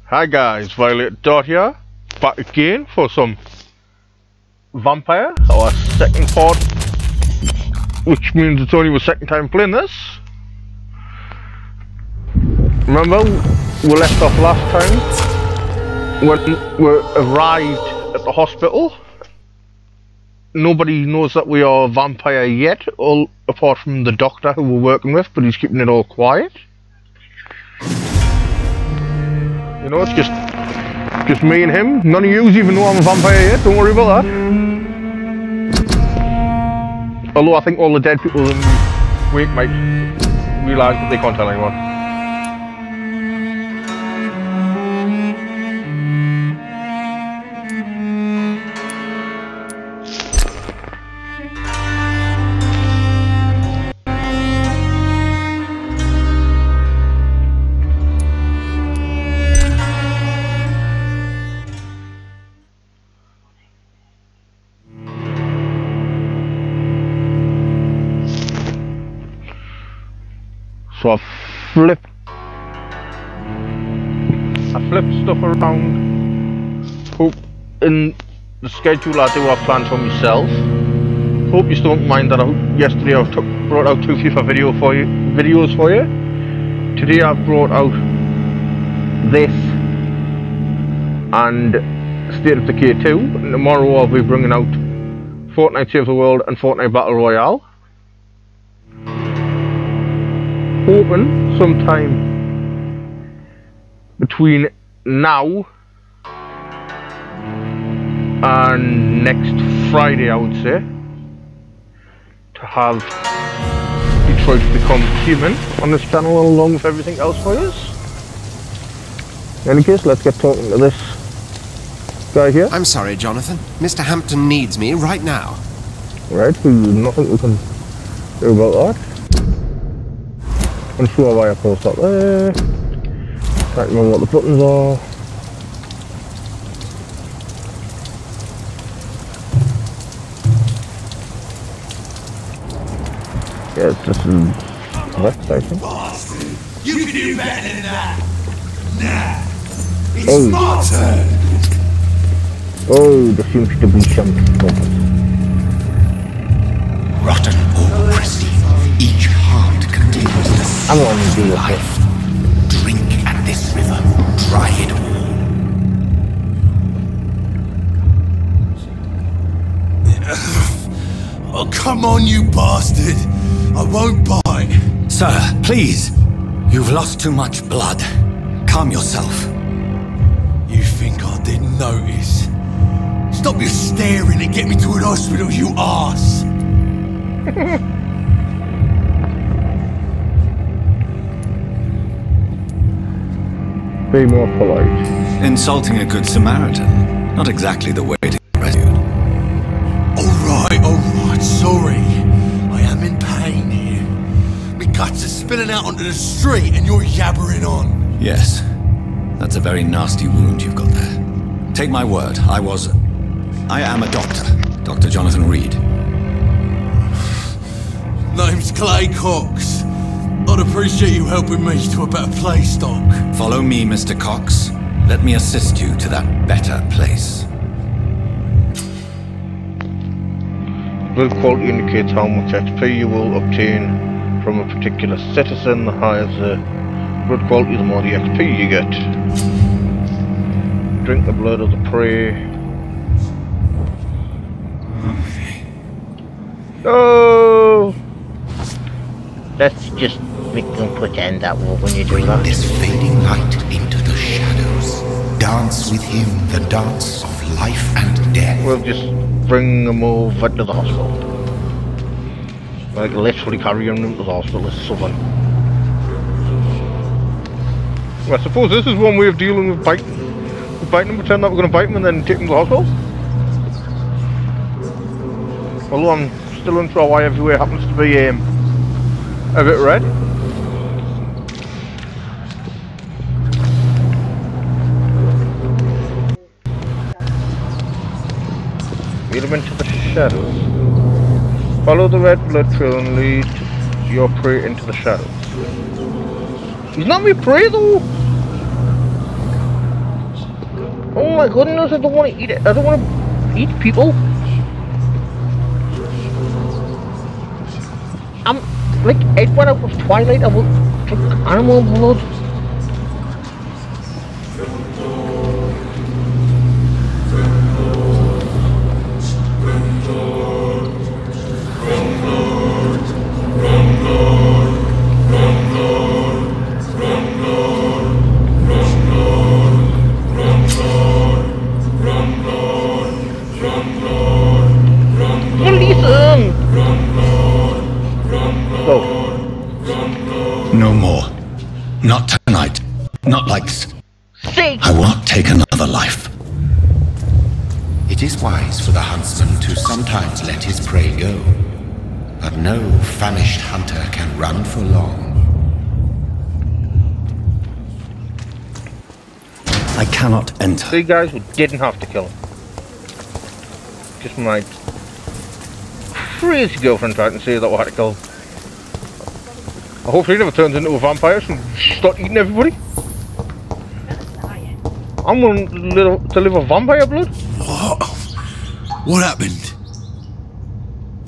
Hi guys, Violet Dot here, back again for some Vampyr, our second part, which means it's only the second time playing this. Remember, we left off last time when we arrived at the hospital. Nobody knows that we are a vampire yet, all apart from the doctor who we're working with, but he's keeping it all quiet. You know, it's just me and him. None of yous even know I'm a vampire yet, don't worry about that. Although I think all the dead people in the wake might realise that they can't tell anyone. So I flipped stuff around. Hope in the schedule I do have planned for myself. Hope you don't mind that yesterday I brought out two FIFA videos for you. Today I've brought out this and State of Decay 2. And tomorrow I'll be bringing out Fortnite Save the World and Fortnite Battle Royale. Hoping sometime between now and next Friday, I would say, to have Detroit Become Human on this channel along with everything else for us. In any case, let's get talking to this guy here. I'm sorry, Jonathan. Mr. Hampton needs me right now. Right, there's nothing we can do about that. I'm sure why I post up there. Can't remember what the buttons are. Yes, this is left, I think. You can do better than that. Nah, it's my turn. Oh, there seems to be some trouble. Rotten or pristine, each heart contains the I'm going to do life. Drink at this river, try it all. Oh, come on, you bastard! I won't bite. Sir, please. You've lost too much blood. Calm yourself. You think I didn't notice? Stop your staring and get me to an hospital, you arse! Be more polite. Insulting a good Samaritan. Not exactly the way to get rescued. Alright, sorry. I am in pain here. My guts are spilling out onto the street and you're yabbering on. Yes. That's a very nasty wound you've got there. Take my word, I am a doctor. Dr. Jonathan Reid. Name's Clay Cox. I'd appreciate you helping me to a better place, Doc. Follow me, Mr. Cox. Let me assist you to that better place. Blood quality indicates how much XP you will obtain from a particular citizen. The higher the blood quality, the more the XP you get. Drink the blood of the prey. Oh! Let's just make them pretend that we're going to do that. This fading light into the shadows. Dance with him the dance of life and death. We'll just bring them over to the hospital. Like literally carry them to the hospital. This is so fun. Well, I suppose this is one way of dealing with biting. We're biting them, pretend that we're going to bite them and then take them to the hospital. Although I'm still unsure why everywhere happens to be a bit red. Lead them into the shadows. Follow the red blood trail and lead your prey into the shadows. He's not my prey though! Oh my goodness, I don't want to eat it. I don't want to eat people. I'm like Edward out of Twilight. I will drink animal blood. No more. Not tonight. Not like this. I will not take another life. It is wise for the huntsman to sometimes let his prey go. But no famished hunter can run for long. I cannot enter. See, guys, we didn't have to kill him. Just my crazy girlfriend tried to say that we had to kill him. I hope he never turns into a vampire and start eating everybody. I'm willing to live a vampire blood. What? What happened?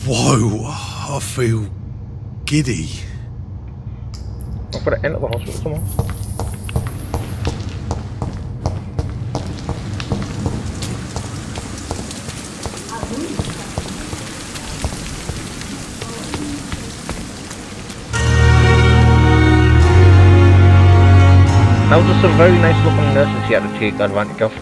Whoa, I feel giddy. I've got to enter the hospital, come on. That was just a very nice looking nurse and she had to take advantage of.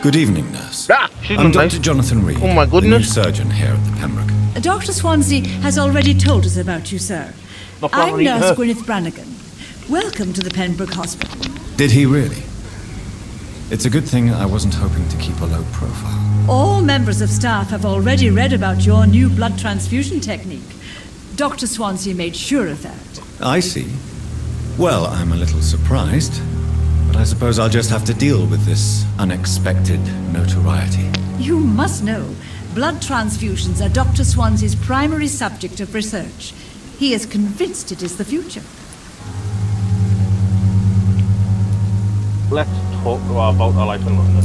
Good evening, nurse. Ah, she's I'm Dr. nice. Jonathan Reid, Oh my the new goodness. surgeon here at the Pembroke. Dr. Swansea has already told us about you, sir. Not I'm probably Nurse her. Gwyneth Brannigan. Welcome to the Pembroke Hospital. Did he really? It's a good thing I wasn't hoping to keep a low profile. All members of staff have already read about your new blood transfusion technique. Dr. Swansea made sure of that. I see. Well, I'm a little surprised, but I suppose I'll just have to deal with this unexpected notoriety. You must know, blood transfusions are Dr. Swansea's primary subject of research. He is convinced it is the future. Let's talk to her about her life in London.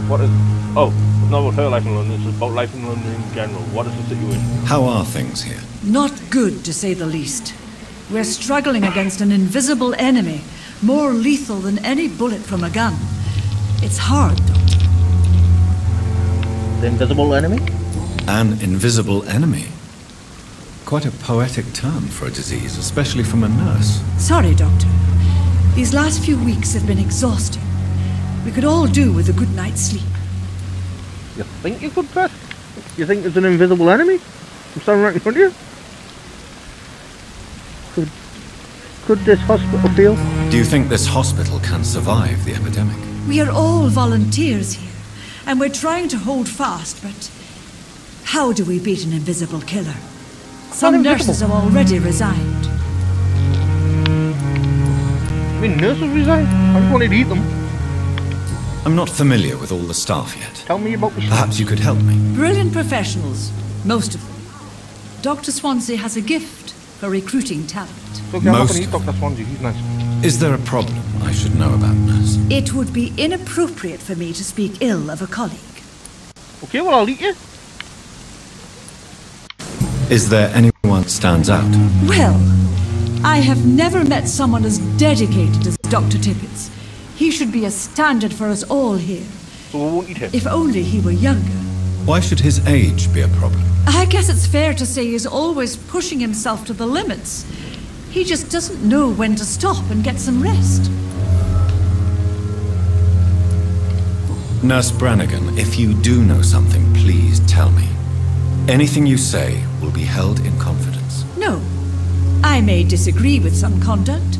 What is... Oh, it's not about her life in London, it's about life in London in general. What is the situation? How are things here? Not good, to say the least. We're struggling against an invisible enemy, more lethal than any bullet from a gun. It's hard, Doctor. The invisible enemy? An invisible enemy? Quite a poetic term for a disease, especially from a nurse. Sorry, Doctor. These last few weeks have been exhausting. We could all do with a good night's sleep. You think you could, Beth? You think it's an invisible enemy? I'm standing right in front of you. Could this hospital fail? Do you think this hospital can survive the epidemic? We are all volunteers here, and we're trying to hold fast, but how do we beat an invisible killer? Some nurses have already resigned. I mean, nurses resign? I just wanted to eat them. I'm not familiar with all the staff yet. Tell me about the Perhaps you could help me. Brilliant professionals, most of them. Dr. Swansea has a gift for recruiting talent. Okay, I'm not Most going to eat of Dr. Swansea, he's nice. Is there a problem I should know about, nurse? It would be inappropriate for me to speak ill of a colleague. Okay, well, I'll eat you. Is there anyone that stands out? Well, I have never met someone as dedicated as Dr. Tippett. He should be a standard for us all here. So we won't eat him. If only he were younger. Why should his age be a problem? I guess it's fair to say he's always pushing himself to the limits. He just doesn't know when to stop and get some rest. Nurse Brannigan, if you do know something, please tell me. Anything you say will be held in confidence. No. I may disagree with some conduct,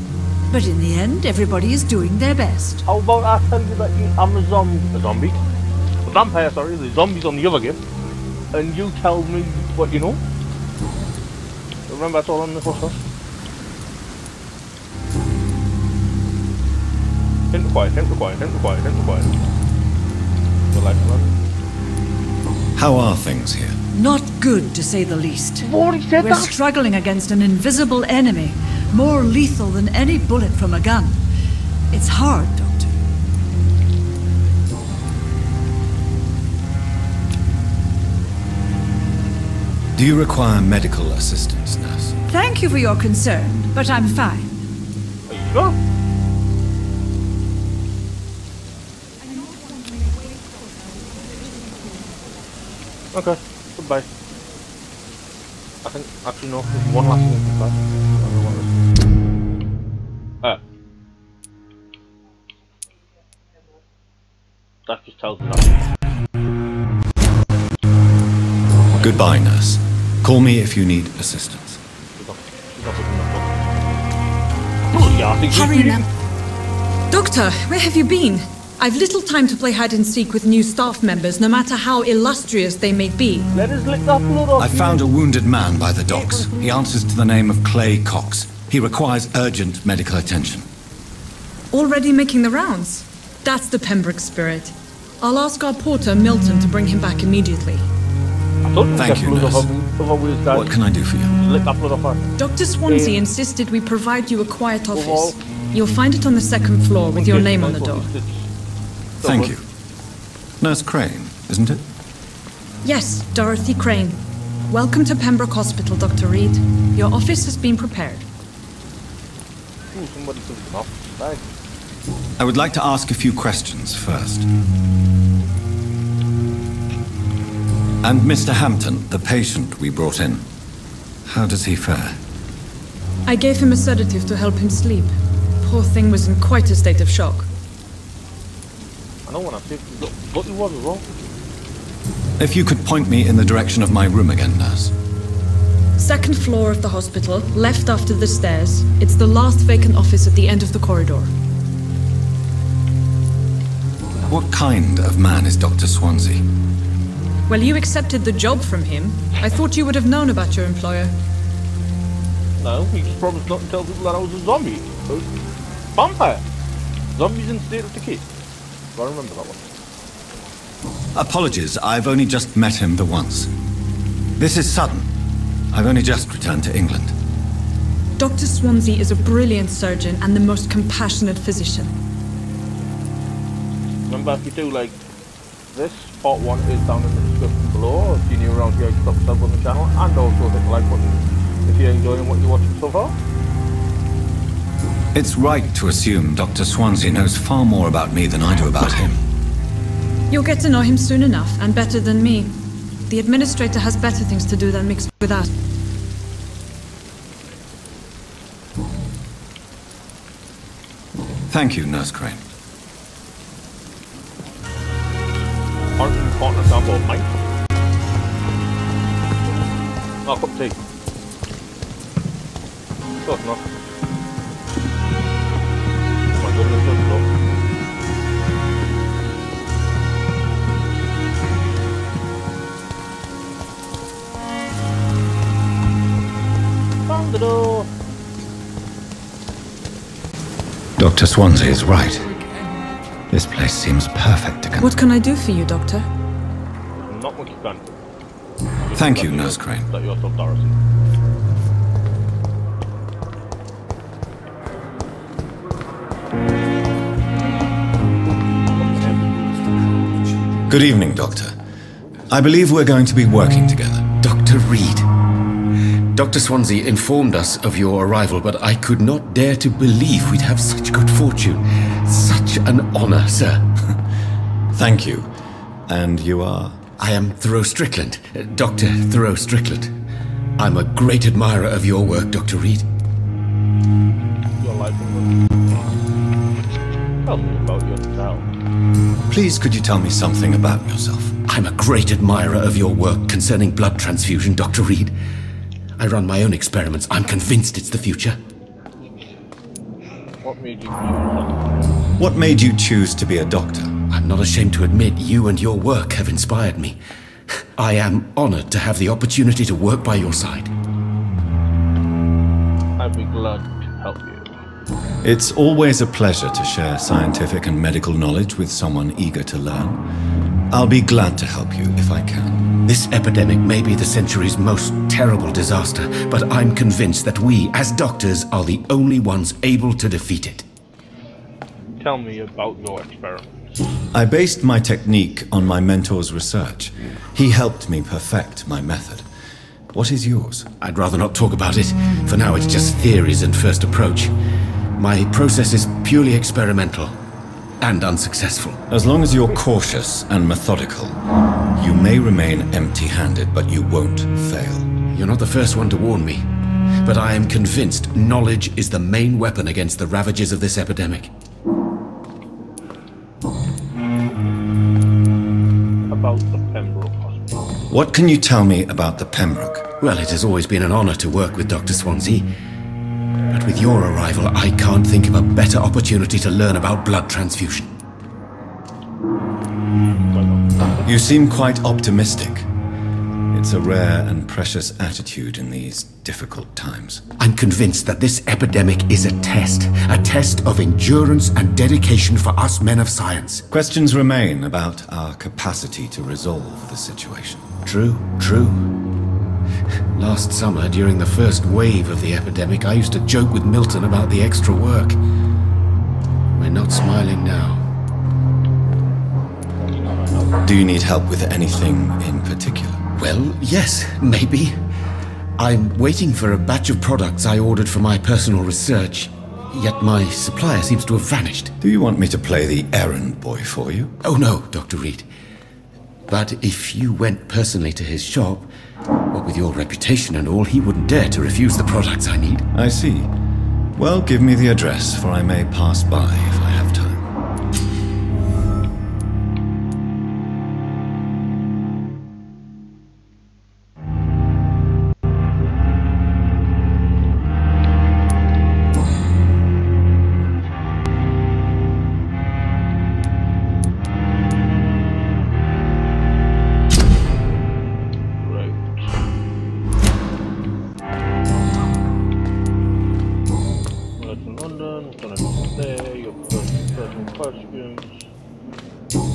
but in the end, everybody is doing their best. How about I tell you that I'm a zombie? A vampire, sorry, the zombies on the other game. And you tell me what you know. Remember, that's all on the first stuff. Hint required, hint required, hint required, hint required. The life run. How are things here? Not good, to say the least. You've already said We're that. struggling against an invisible enemy, more lethal than any bullet from a gun. It's hard, Doctor. Do you require medical assistance, nurse? Thank you for your concern, but I'm fine. There you go. Okay, goodbye. I think, actually no, there's one last thing to say. That just tells me that. Goodbye, nurse. Call me if you need assistance. Hurry now. Doctor, where have you been? I've little time to play hide and seek with new staff members, no matter how illustrious they may be. Let us lick that blood off. I found a wounded man by the docks. He answers to the name of Clay Cox. He requires urgent medical attention. Already making the rounds? That's the Pembroke spirit. I'll ask our porter, Milton, to bring him back immediately. Thank you, nurse. What can I do for you? Lick that blood off. Dr. Swansea insisted we provide you a quiet office. You'll find it on the second floor with your name on the door. Thank you. Nurse Crane, isn't it? Yes, Dorothy Crane. Welcome to Pembroke Hospital, Dr. Reid. Your office has been prepared. Ooh, somebody took him off. Bag. I would like to ask a few questions first. And Mr. Hampton, the patient we brought in, how does he fare? I gave him a sedative to help him sleep. Poor thing was in quite a state of shock. I know when I see what he was as well. If you could point me in the direction of my room again, nurse. Second floor of the hospital, left after the stairs. It's the last vacant office at the end of the corridor. What kind of man is Dr. Swansea? Well, you accepted the job from him. I thought you would have known about your employer. No, he just promised not to tell people that I was a zombie. Vampire. Zombies in state of decay. I remember that one. Apologies, I've only just met him the once. This is sudden. I've only just returned to England. Dr. Swansea is a brilliant surgeon and the most compassionate physician. Remember, if you do like this, part 1 is down in the description below. If you're new around here, stop sub on the channel, and also hit the like button if you're enjoying what you're watching so far. It's right to assume Dr. Swansea knows far more about me than I do about him. You'll get to know him soon enough, and better than me. The administrator has better things to do than mix with us. Thank you, Nurse Crane. Aren't you partner sample of mine? Oh, cup of tea. Close enough. Oh my goodness, that's low. Found the door. Dr. Swansea is right. This place seems perfect to come. What can I do for you, Doctor? Not much you can do. Thank you, Nurse Crane. Let yourself, Dorothy. Good evening, Doctor. I believe we're going to be working together. Dr. Reid. Dr. Swansea informed us of your arrival, but I could not dare to believe we'd have such good fortune. Such an honor, sir. Thank you. And you are? I am Thoreau Strickland, Dr. Thoreau Strickland. I'm a great admirer of your work, Dr. Reid. Your life tell me about yourself. Please, could you tell me something about yourself? I'm a great admirer of your work concerning blood transfusion, Dr. Reid. I run my own experiments. I'm convinced it's the future. What made you choose? What made you choose to be a doctor? I'm not ashamed to admit you and your work have inspired me. I am honored to have the opportunity to work by your side. I'd be glad to help you. It's always a pleasure to share scientific and medical knowledge with someone eager to learn. I'll be glad to help you if I can. This epidemic may be the century's most terrible disaster, but I'm convinced that we, as doctors, are the only ones able to defeat it. tell me about your experiments? I based my technique on my mentor's research. He helped me perfect my method. What is yours? I'd rather not talk about it. For now, it's just theories and first approach. My process is purely experimental and unsuccessful. As long as you're cautious and methodical, you may remain empty-handed, but you won't fail. You're not the first one to warn me, but I am convinced knowledge is the main weapon against the ravages of this epidemic. About the Pembroke Hospital. What can you tell me about the Pembroke? Well, it has always been an honor to work with Dr. Swansea. But with your arrival, I can't think of a better opportunity to learn about blood transfusion. You seem quite optimistic. It's a rare and precious attitude in these difficult times. I'm convinced that this epidemic is a test of endurance and dedication for us men of science. Questions remain about our capacity to resolve the situation. True. Last summer, during the first wave of the epidemic, I used to joke with Milton about the extra work. We're not smiling now. Do you need help with anything in particular? Well, yes, maybe. I'm waiting for a batch of products I ordered for my personal research, yet my supplier seems to have vanished. Do you want me to play the errand boy for you? Oh no, Dr. Reid. But if you went personally to his shop, what with your reputation and all, he wouldn't dare to refuse the products I need. I see. Well, give me the address, for I may pass by if I have time.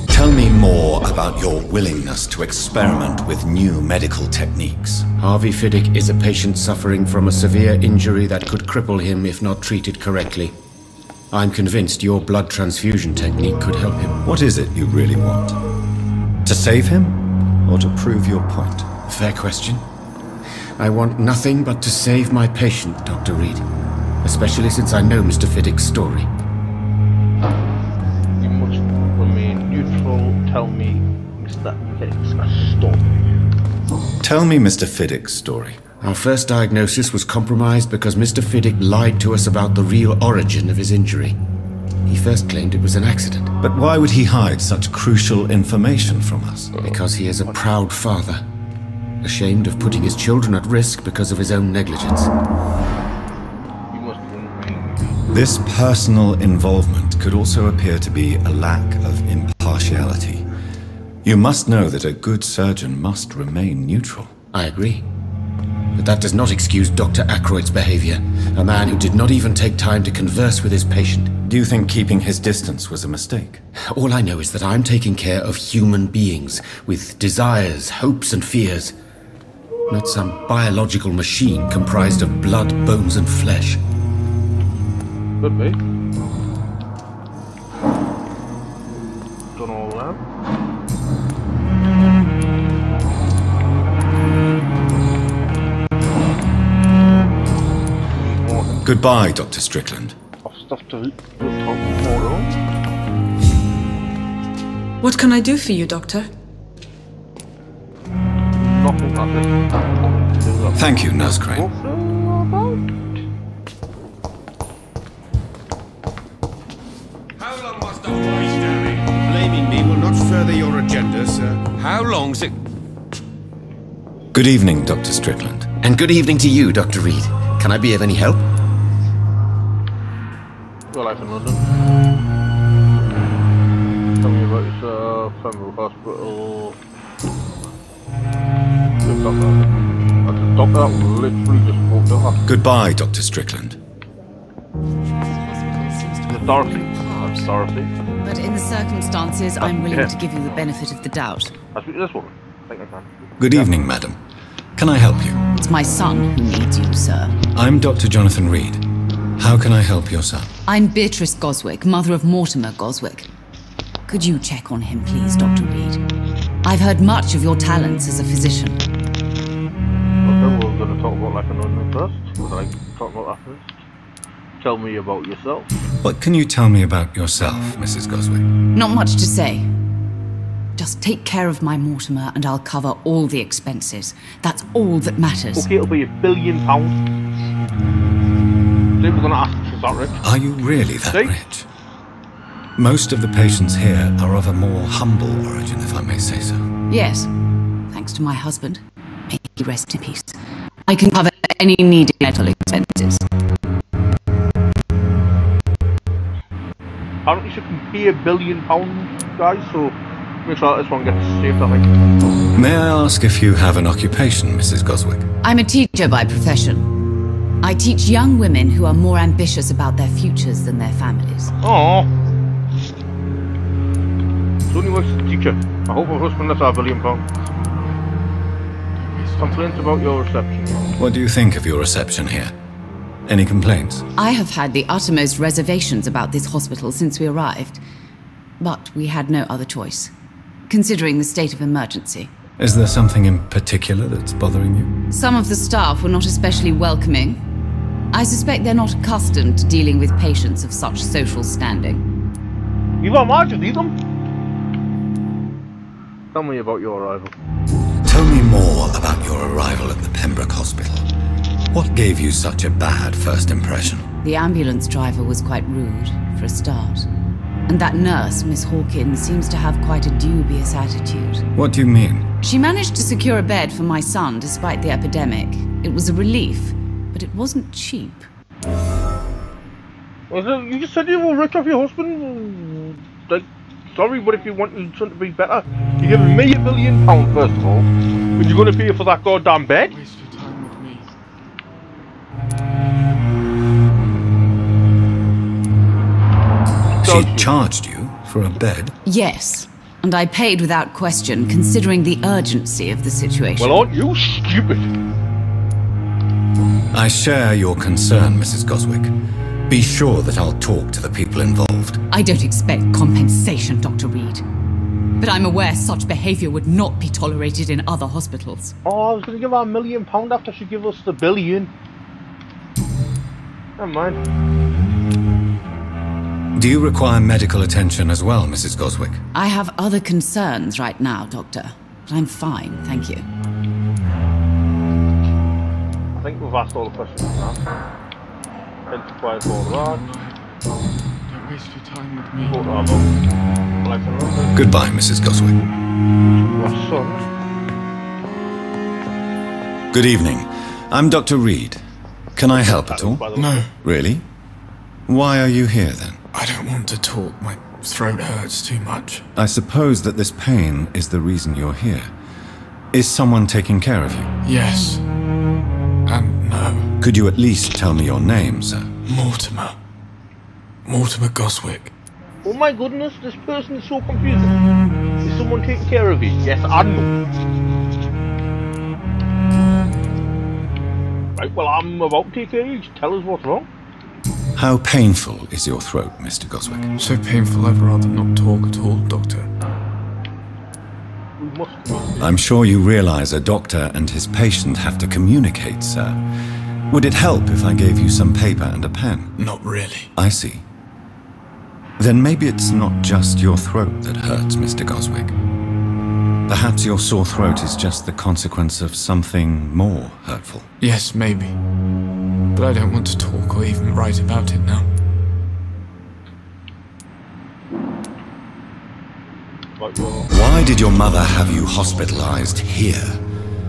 Tell me more about your willingness to experiment with new medical techniques. Harvey Fiddick is a patient suffering from a severe injury that could cripple him if not treated correctly. I'm convinced your blood transfusion technique could help him. What is it you really want? To save him, or to prove your point? Fair question. I want nothing but to save my patient, Dr. Reid. Especially since I know Mr. Fiddick's story. You must remain neutral. Tell me Mr. Fiddick's story. Tell me Mr. Fiddick's story. Our first diagnosis was compromised because Mr. Fiddick lied to us about the real origin of his injury. He first claimed it was an accident. But why would he hide such crucial information from us? Because he is a proud father, ashamed of putting his children at risk because of his own negligence. You must remain. This personal involvement could also appear to be a lack of impartiality. You must know that a good surgeon must remain neutral. I agree. But that does not excuse Dr. Ackroyd's behavior, a man who did not even take time to converse with his patient. Do you think keeping his distance was a mistake? All I know is that I'm taking care of human beings with desires, hopes, and fears. Not some biological machine comprised of blood, bones, and flesh. Could be. Done all that. Goodbye, Dr. Strickland. I've stuff to talk tomorrow. What can I do for you, Doctor? Nothing like this. Thank you, Nurse Crane. How long must I wait, Danny? Blaming me will not further your agenda, sir. How long's it? Good evening, Dr. Strickland. And good evening to you, Dr. Reid. Can I be of any help? Your life in London. Tell me about yourself, Pembroke Hospital. Good doctor. That's a doctor that literally just walked off. Goodbye, Dr. Strickland. Is it Dorothy? That's Dorothy. But in the circumstances, I'm willing to give you the benefit of the doubt. I speak to this woman. I think I can. Good evening, madam. Can I help you? It's my son who needs you, sir. I'm Dr. Jonathan Reid. How can I help your son? I'm Beatrice Goswick, mother of Mortimer Goswick. Could you check on him, please, Dr. Reid? I've heard much of your talents as a physician. Okay, we're going to talk about like an onion first. Would I talk about that first? Tell me about yourself. What can you tell me about yourself, Mrs. Goswick? Not much to say. Just take care of my Mortimer and I'll cover all the expenses. That's all that matters. Okay, it'll be £1 billion. We're going to ask if that rich. Are you really that rich? Most of the patients here are of a more humble origin, if I may say so. Yes, thanks to my husband. May he rest in peace. I can cover any needed medical expenses. Apparently she can pay £1 billion, guys, so make sure that this one gets saved, I think. May I ask if you have an occupation, Mrs. Goswick? I'm a teacher by profession. I teach young women who are more ambitious about their futures than their families. Aww. It's only works as a teacher. I hope her husband lets her £1 billion. Complaints about your reception. What do you think of your reception here? Any complaints? I have had the uttermost reservations about this hospital since we arrived. But we had no other choice, considering the state of emergency. Is there something in particular that's bothering you? Some of the staff were not especially welcoming. I suspect they're not accustomed to dealing with patients of such social standing. You got margin, need them? Tell me about your arrival. Tell me more about your arrival at the Pembroke Hospital. What gave you such a bad first impression? The ambulance driver was quite rude, for a start. And that nurse, Miss Hawkins, seems to have quite a dubious attitude. What do you mean? She managed to secure a bed for my son despite the epidemic. It was a relief, but it wasn't cheap. You just said you were rich off your husband? Like, sorry, but if you want your son to be better, you're giving me £1 billion first of all, but you're going to pay for that goddamn bed? Waste your time with me. She charged you for a bed? Yes, and I paid without question, considering the urgency of the situation. Well, aren't you stupid? I share your concern, Mrs. Goswick. Be sure that I'll talk to the people involved. I don't expect compensation, Dr. Reid. But I'm aware such behaviour would not be tolerated in other hospitals. Oh, I was going to give her £1 million after she gave us the £1 billion. Never mind. Do you require medical attention as well, Mrs. Goswick? I have other concerns right now, Doctor. But I'm fine, thank you. I think we've asked all the questions now. Enterprise all that. Don't waste your time with me. Goodbye, Mrs. Goswick. Good evening. I'm Dr. Reid. Can I help at all? No. Really? Why are you here then? I don't want to talk. My throat hurts too much. I suppose that this pain is the reason you're here. Is someone taking care of you? Yes. And no. Could you at least tell me your name, sir? Mortimer. Mortimer Goswick. Oh my goodness, this person is so confusing. Is someone taking care of you? Yes, I know. Right, well, I'm about to take care of you. Just tell us what's wrong. How painful is your throat, Mr. Goswick? So painful I'd rather not talk at all, Doctor. We must. I'm sure you realize a doctor and his patient have to communicate, sir. Would it help if I gave you some paper and a pen? Not really. I see. Then maybe it's not just your throat that hurts, Mr. Goswick. Perhaps your sore throat is just the consequence of something more hurtful. Yes, maybe. But I don't want to talk or even write about it now. Why did your mother have you hospitalized here?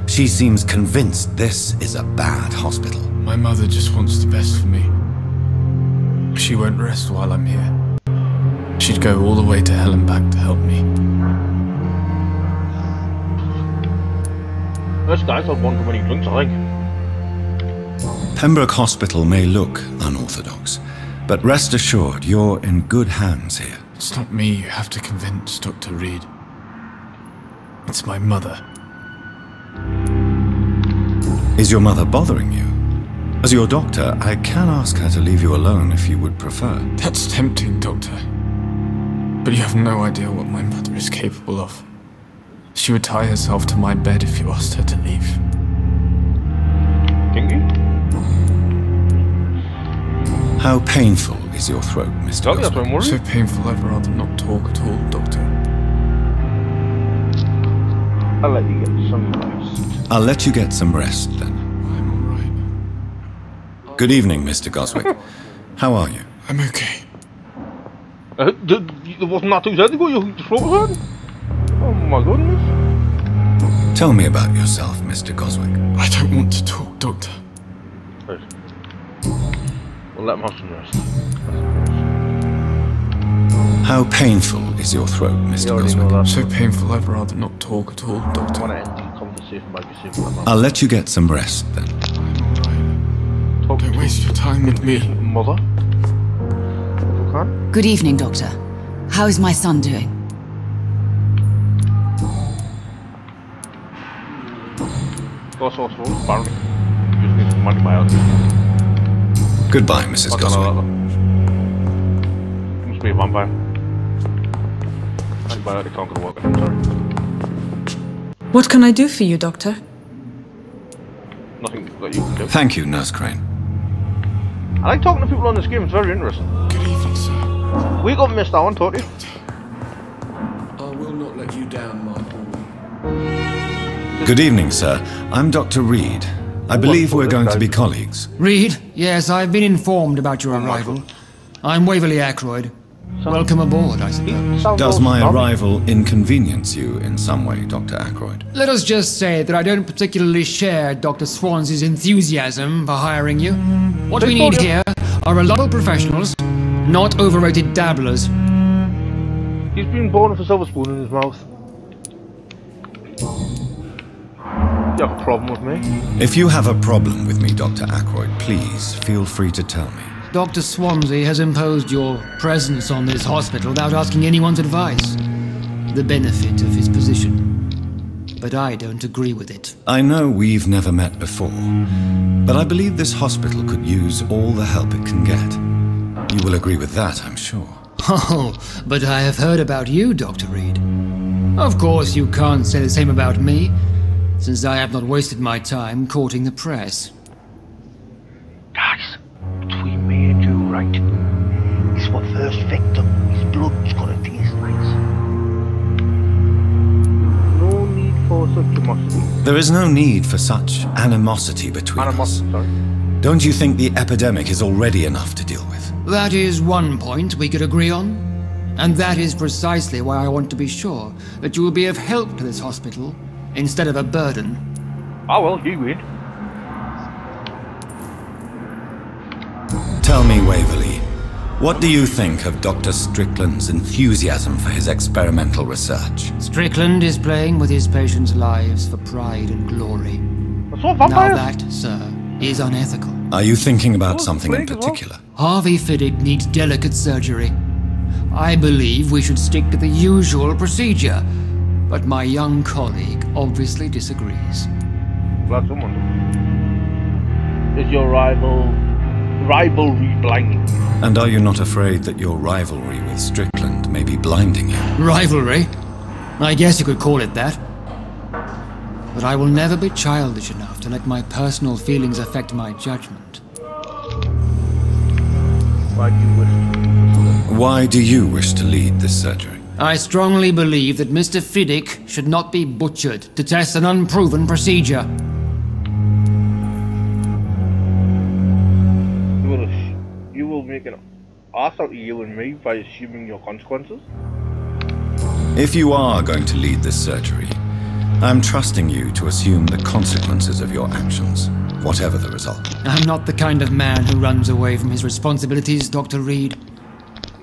She seems convinced this is a bad hospital. My mother just wants the best for me. She won't rest while I'm here. She'd go all the way to hell and back to help me. This guy's had one too many drinks, I think. Pembroke Hospital may look unorthodox, but rest assured you're in good hands here. It's not me you have to convince, Dr. Reid. It's my mother. Is your mother bothering you? As your doctor, I can ask her to leave you alone if you would prefer. That's tempting, Doctor. But you have no idea what my mother is capable of. She would tie herself to my bed if you asked her to leave. How painful is your throat, Mr. Goswick? So painful I'd rather not talk at all, Doctor. I'll let you get some rest. I'll let you get some rest, then. I'm alright. Good evening, Mr. Goswick. How are you? I'm okay. There wasn't that 2 seconds ago your throat was hurting? Oh my goodness. Tell me about yourself, Mr. Goswick. I don't want to talk, Doctor. Right. We'll let him have some rest. How painful is your throat, Mr. Goswick? So painful I'd rather not talk at all, Doctor. I want to end the conversation by just saying my I'll let you get some rest, then. I'm alright. Don't waste your time with me. Mother? You can? Good evening, Doctor. How is my son doing? Also, apparently. Just need some antibiotics. Goodbye, Mrs. Goswick. Must be a vampire. Antibiotics aren't going to work, I'm sorry. What can I do for you, Doctor? Nothing that you can do. Thank you, Nurse Crane. I like talking to people on this game, it's very interesting. Good evening, sir. We got missed that one, totally. I will not let you down, my boy. Good evening, sir. I'm Dr. Reid. I believe we're going to be colleagues. Reid? Yes, I've been informed about your arrival. I'm Waverly Ackroyd. Welcome aboard, I suppose. Does my arrival inconvenience you in some way, Dr. Ackroyd? Let us just say that I don't particularly share Dr. Swansea's enthusiasm for hiring you. What we need here are reliable professionals, not overrated dabblers. He's been born with a silver spoon in his mouth. You have a problem with me? If you have a problem with me, Dr. Ackroyd, please feel free to tell me. Dr. Swansea has imposed your presence on this hospital without asking anyone's advice. The benefit of his position. But I don't agree with it. I know we've never met before, but I believe this hospital could use all the help it can get. You will agree with that, I'm sure. Oh, but I have heard about you, Dr. Reid. Of course, you can't say the same about me, since I have not wasted my time courting the press. Guys, between me and you, right? He's my first victim. His blood's gonna taste nice. No need for such animosity. There is no need for such animosity between us. Sorry. Don't you think the epidemic is already enough to deal with? That is one point we could agree on. And that is precisely why I want to be sure that you will be of help to this hospital instead of a burden. Oh well, you win. Tell me, Waverly, what do you think of Dr. Strickland's enthusiasm for his experimental research? Strickland is playing with his patients' lives for pride and glory. That's what vampires. Now that, sir, is unethical. Are you thinking about something in particular? Harvey Fiddick needs delicate surgery. I believe we should stick to the usual procedure, but my young colleague obviously disagrees. Glad someone does. Is your rivalry blinding? And are you not afraid that your rivalry with Strickland may be blinding you? Rivalry? I guess you could call it that. But I will never be childish enough to let my personal feelings affect my judgment. Why do you wish to lead this surgery? I strongly believe that Mr. Fiddick should not be butchered to test an unproven procedure. You will make an ass out of you and me by assuming your consequences? If you are going to lead this surgery, I'm trusting you to assume the consequences of your actions, whatever the result. I'm not the kind of man who runs away from his responsibilities, Dr. Reid.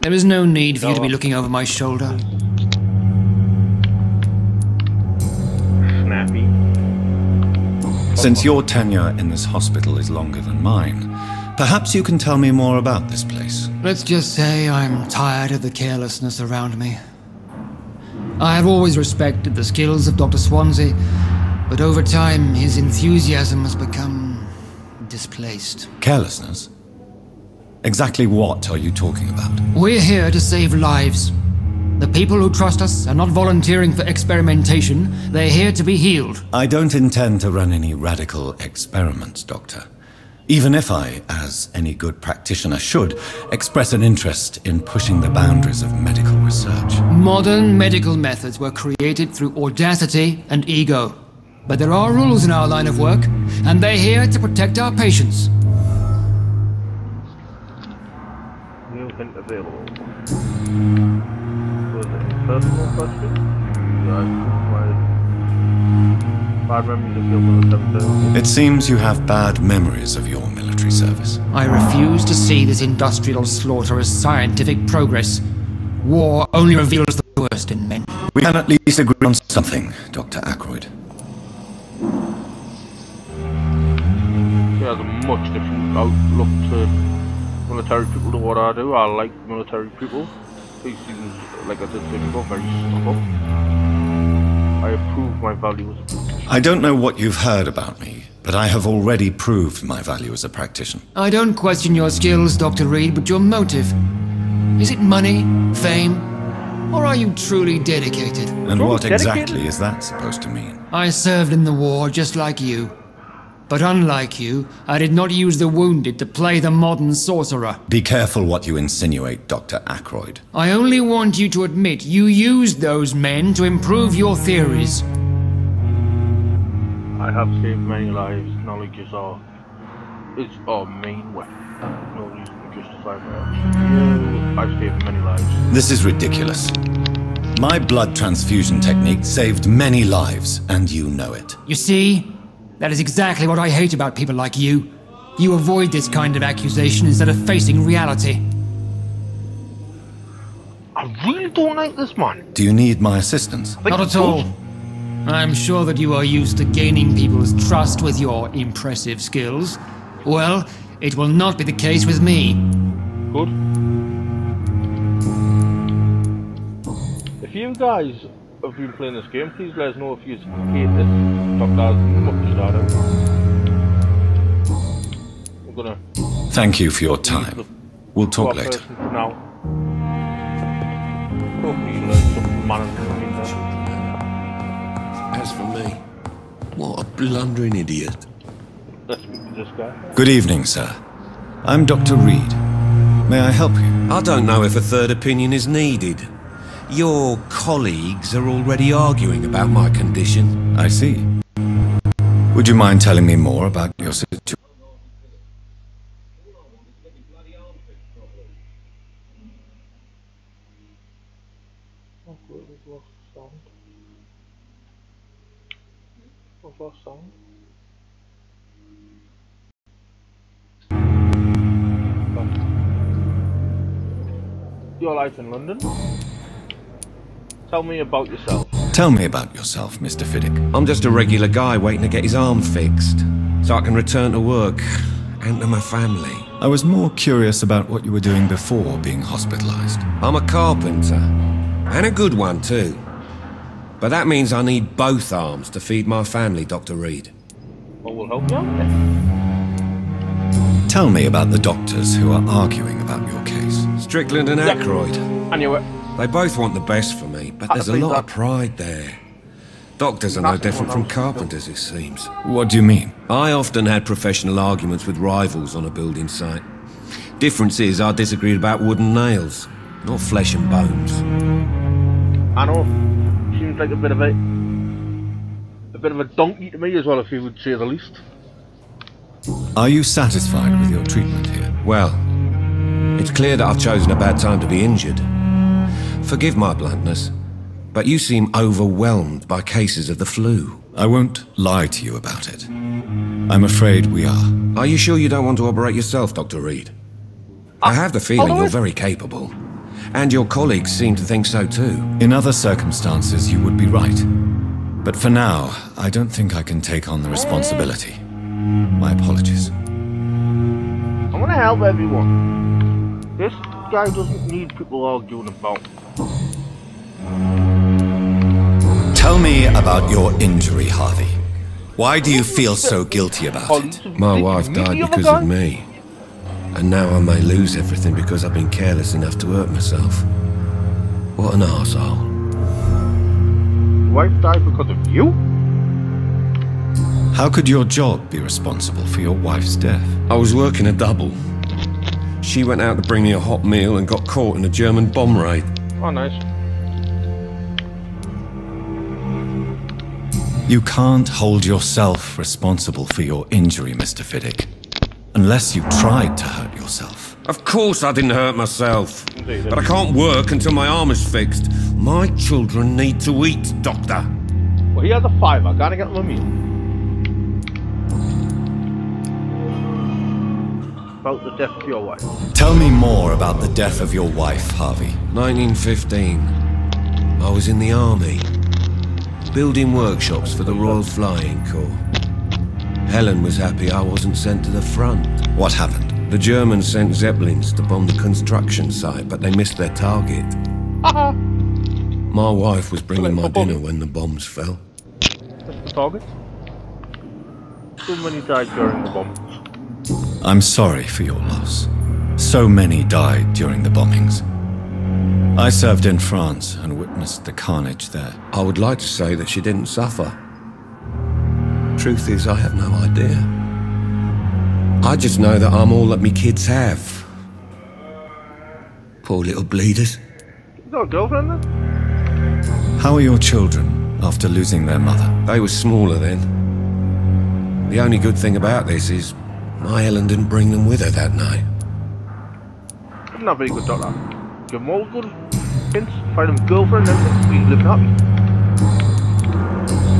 There is no need for you to be looking over my shoulder. Snappy. Since your tenure in this hospital is longer than mine, perhaps you can tell me more about this place. Let's just say I'm tired of the carelessness around me. I have always respected the skills of Dr. Swansea, but over time his enthusiasm has become displaced. Carelessness? Exactly what are you talking about? We're here to save lives. The people who trust us are not volunteering for experimentation. They're here to be healed. I don't intend to run any radical experiments, Doctor. Even if I, as any good practitioner should, express an interest in pushing the boundaries of medical research. Modern medical methods were created through audacity and ego. But there are rules in our line of work, and they're here to protect our patients. New hint available. Was it a personal question? Bad memories of your military. It seems you have bad memories of your military service. I refuse to see this industrial slaughter as scientific progress. War only reveals the worst in men. We can at least agree on something, Dr. Ackroyd. He has a much different outlook to military people to what I do. I like military people. He seems, like I said before, very stuck up. I approve my value as a practitioner. I don't know what you've heard about me, but I have already proved my value as a practitioner. I don't question your skills, Dr. Reid, but your motive. Is it money, fame, or are you truly dedicated? And what exactly is that supposed to mean? I served in the war just like you. But unlike you, I did not use the wounded to play the modern sorcerer. Be careful what you insinuate, Dr. Ackroyd. I only want you to admit you used those men to improve your theories. I have saved many lives. Knowledge is our main weapon. No reason to justify my actions. I've saved many lives. This is ridiculous. My blood transfusion technique saved many lives, and you know it. You see? That is exactly what I hate about people like you. You avoid this kind of accusation instead of facing reality. I really don't like this man. Do you need my assistance? Not at all. I'm sure that you are used to gaining people's trust with your impressive skills. Well, it will not be the case with me. Good. If you guys have been playing this game, please let us know if you hate this Doctor as much as I do. We're gonna... Thank you for your time. We'll talk later. Now. Hopefully you learn some manners. As for me, what a blundering idiot. Let's speak to this guy. Good evening, sir. I'm Dr. Reid. May I help you? I don't know if a third opinion is needed. Your colleagues are already arguing about my condition. I see. Would you mind telling me more about your situation? Your life in London? Tell me about yourself. Tell me about yourself, Mr. Fiddick. I'm just a regular guy waiting to get his arm fixed, so I can return to work and to my family. I was more curious about what you were doing before being hospitalized. I'm a carpenter, and a good one too. But that means I need both arms to feed my family, Dr. Reid. Well, we'll help you out then. Tell me about the doctors who are arguing about your case. Strickland and Ackroyd. I knew it. They both want the best for me, but there's a lot of pride there. Doctors are no different from carpenters, it seems. What do you mean? I often had professional arguments with rivals on a building site. Difference is I disagreed about wooden nails, not flesh and bones. I know. Seems like a bit of a donkey to me as well, if you would say the least. Are you satisfied with your treatment here? Well, it's clear that I've chosen a bad time to be injured. Forgive my bluntness, but you seem overwhelmed by cases of the flu. I won't lie to you about it. I'm afraid we are. Are you sure you don't want to operate yourself, Dr. Reid? I have the feeling you're very capable, and your colleagues seem to think so too. In other circumstances, you would be right. But for now, I don't think I can take on the responsibility. My apologies. I'm gonna help everyone. This guy doesn't need people arguing about. Tell me about your injury, Harvey. Why do you feel so guilty about it? My wife died because of me. And now I may lose everything because I've been careless enough to hurt myself. What an arsehole. Your wife died because of you? How could your job be responsible for your wife's death? I was working a double. She went out to bring me a hot meal and got caught in a German bomb raid. Oh, nice. You can't hold yourself responsible for your injury, Mr. Fiddick. Unless you tried to hurt yourself. Of course I didn't hurt myself. But I can't work until my arm is fixed. My children need to eat, Doctor. Well, he has a fiver. Gotta get him a meal. About the death of your wife. Tell me more about the death of your wife, Harvey. 1915. I was in the army. Building workshops for the Royal Flying Corps. Helen was happy I wasn't sent to the front. What happened? The Germans sent Zeppelins to bomb the construction site, but they missed their target. My wife was bringing my dinner when the bombs fell. That's the target? So many died during the bombs. I'm sorry for your loss. So many died during the bombings. I served in France and witnessed the carnage there. I would like to say that she didn't suffer. Truth is, I have no idea. I just know that I'm all that me kids have. Poor little bleeders. You got a girlfriend then? How are your children after losing their mother? They were smaller then. The only good thing about this is my Helen didn't bring them with her that night. I'm not very good, Doctor. Give them all good hints, find them girlfriend, and we live happy.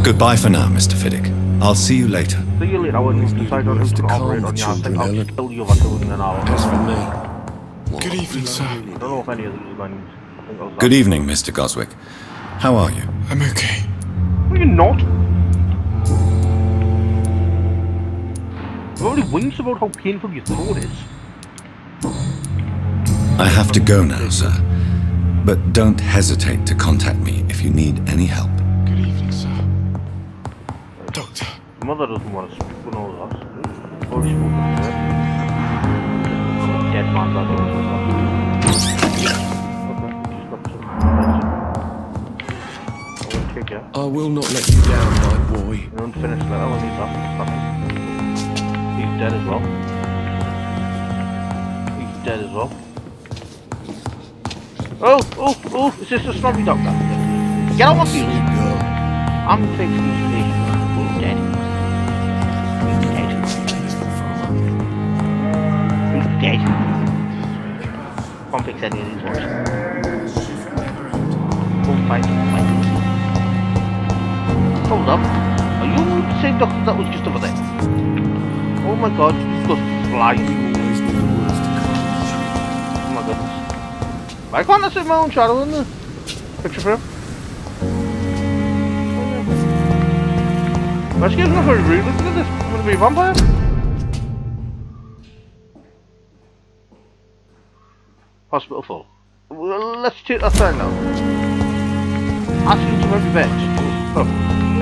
Goodbye for now, Mr. Fiddick. I'll see you later. See you later when you decide on who to operate on your thing. I'll kill you over 2 in an hour. As for me. Good evening, sir. I don't know if any of these are going to. Good evening, Mr. Goswick. How are you? I'm okay. Are you not? You already winced about how painful your throat is. I have to go now, sir. But don't hesitate to contact me if you need any help. Good evening, sir. Doctor. Mother doesn't want to speak with all of us. Already spoken to her. Dead man that okay, just got some medicine. I won't kick you. I will not let you down, my boy. An unfinished letter when he's up. He's dead as well. He's dead as well. Oh, is this a snobby doctor? Get off my field. I'm fixing this patient. He's dead. He's dead. He's dead. Can't fix any of these ones. Don't fight. Hold up. Are you the same doctor that was just over there? Oh my god, you just flying. Oh my goodness. Why can't I see my own shadow in the picture frame? Excuse me for really looking at this. I'm gonna be a vampire. Hospital full. Well, let's take that side now. Ask you to empty bed. Oh,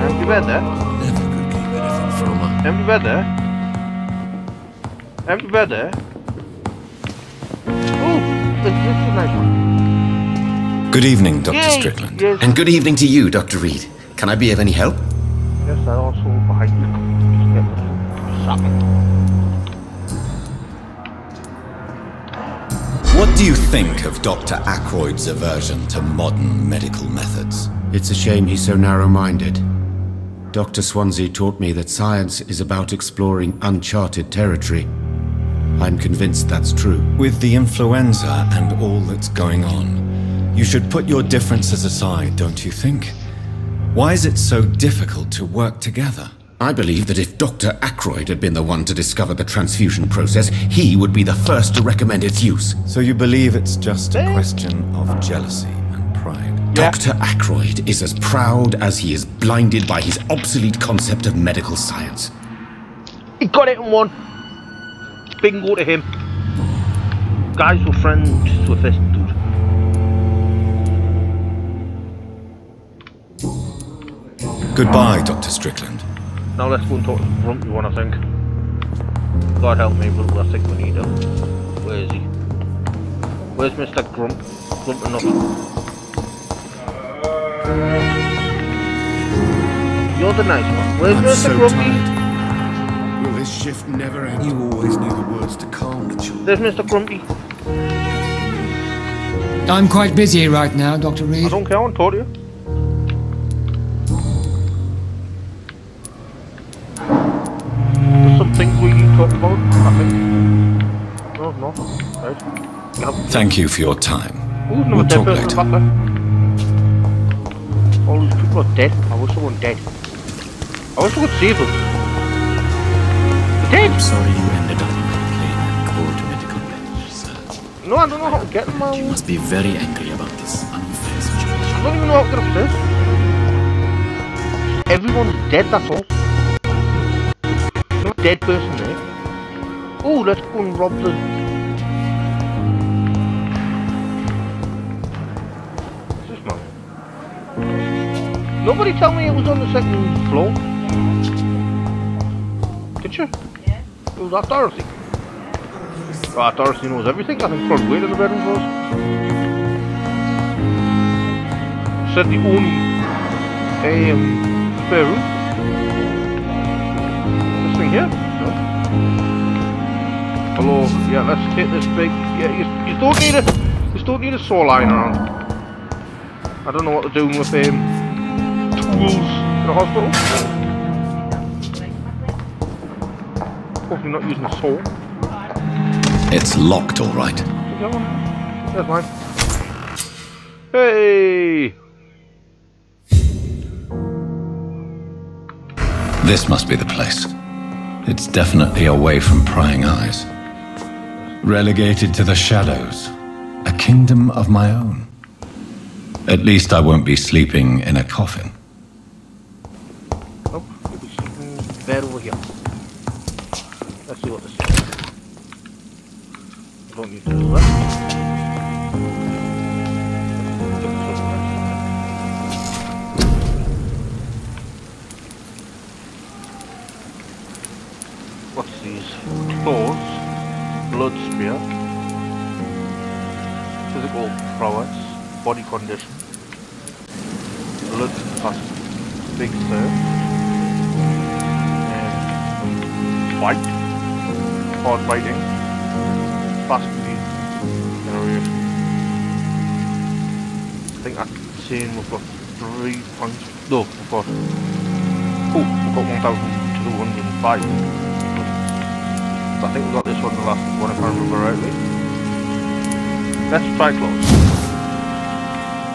empty bed there. Never could keep anything from her. Empty bed there. Empty bed there. Oh, this is a nice one. Good evening, Dr. Strickland. Yes. And good evening to you, Dr. Reid. Can I be of any help? Yes, I also behind you. Just get the sucking. What do you think of Dr. Ackroyd's aversion to modern medical methods? It's a shame he's so narrow-minded. Dr. Swansea taught me that science is about exploring uncharted territory. I'm convinced that's true. With the influenza and all that's going on, you should put your differences aside, don't you think? Why is it so difficult to work together? I believe that if Dr. Ackroyd had been the one to discover the transfusion process, he would be the first to recommend its use. So you believe it's just a question of jealousy and pride? Yeah. Dr. Ackroyd is as proud as he is blinded by his obsolete concept of medical science. He got it in one. Bingo to him. Guys were friends with this dude. Goodbye, Dr. Strickland. Now let's go and talk to the grumpy one, I think. God help me, but I think we need him. Where is he? Where's Mr. Grump enough? You're the nice one. Where's I'm Mr. so Grumpy? tired. Will this shift never end? You always knew the words to calm the children. There's Mr. Grumpy. I'm quite busy right now, Dr. I Reid. don't care, I want to talk to you. There's some things we need to talk about, I think. No, no. Right. Yep. Thank you for your time. Ooh, another We'll dead talk person in the back there. All these people are dead. I wish someone dead. I wish I could save them. They're dead! I'm sorry you ended up in my plane and called medical bench, sir. No, I don't know how to get them out. You must be very angry about this unfair situation. I don't even know how to get upstairs. Everyone's dead, that's all. No dead person there. Oh, let's go and rob the... What's this man? Nobody tell me it was on the second floor. Did you? Yeah. It was that Dorothy. Ah, Dorothy knows everything. I think probably waiting in the bedroom for us. Said the only spare room. This thing here. No. Hello. Yeah, let's hit this big. Yeah, you don't need a. You don't need a saw lying around. I don't know what they're doing with tools in a hospital. Hopefully not using a saw. It's locked, all right. There's mine. Hey! This must be the place. It's definitely away from prying eyes. Relegated to the shadows. A kingdom of my own. At least I won't be sleeping in a coffin. Oh, you'll be sleeping in bed over here. Let's see what this is. I don't need to do that. What's these? Claws, blood spear, physical prowess, body condition, blood capacity, big thirst, and fight, hard fighting, fast generation. I think that's saying we've got 3 points. No, we've got 1,205. I think we got this one the last one if I remember rightly. Let's try close.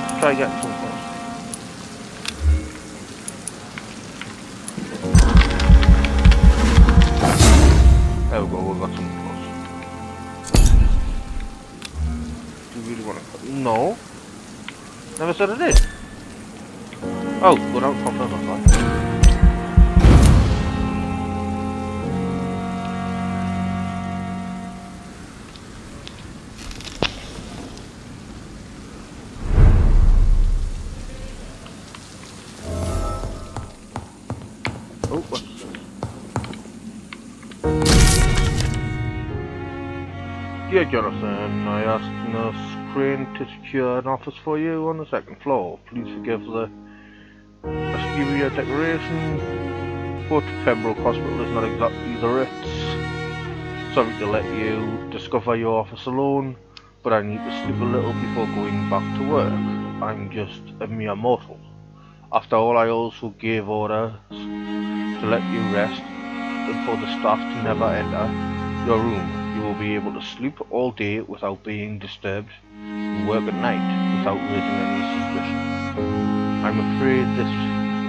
Let's try getting some close. There we go, we got some close. Do you really want to... No. Never said I did. Oh, go down, confirm that's right. Oh, what's this? Dear Jonathan, I asked Nurse Crane to secure an office for you on the 2nd floor. Please forgive the exterior decoration, but Pembroke Hospital is not exactly the Ritz. Sorry to let you discover your office alone, but I need to sleep a little before going back to work. I'm just a mere mortal. After all, I also gave orders to let you rest and for the staff to never enter your room. You will be able to sleep all day without being disturbed and work at night without raising any suspicion. I'm afraid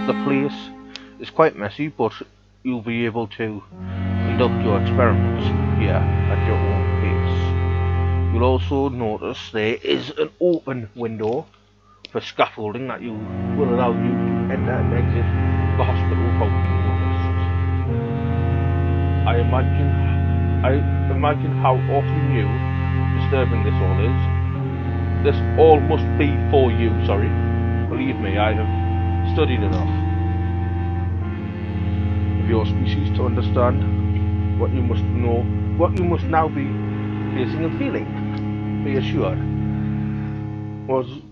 the place is quite messy, but you'll be able to conduct your experiments here at your own pace. You'll also notice there is an open window for scaffolding that will allow you to enter and exit the hospital without being noticed. I imagine how awfully new, disturbing this all is. This all must be for you, Believe me, I have studied enough. your species to understand what you must know, what you must now be facing and feeling. Be assured.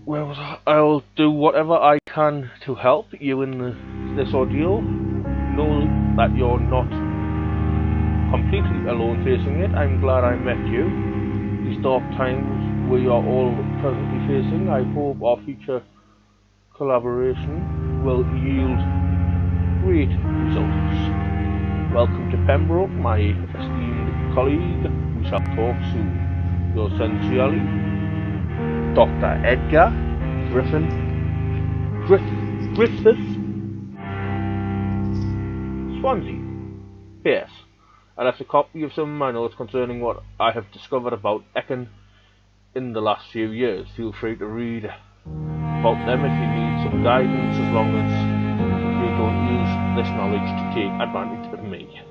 Where was I? I'll do whatever I can to help you in this ordeal. Know that you're not completely alone facing it. I'm glad I met you. These dark times we are all presently facing, I hope our future collaboration will yield great results. Welcome to Pembroke, my esteemed colleague. We shall talk soon. Yours sincerely, Dr. Edgar Griffith Swansea. P.S. I left a copy of some of my notes concerning what I have discovered about Ekin in the last few years. Feel free to read about them if you need some guidance, as long as you don't use this knowledge to take advantage of me.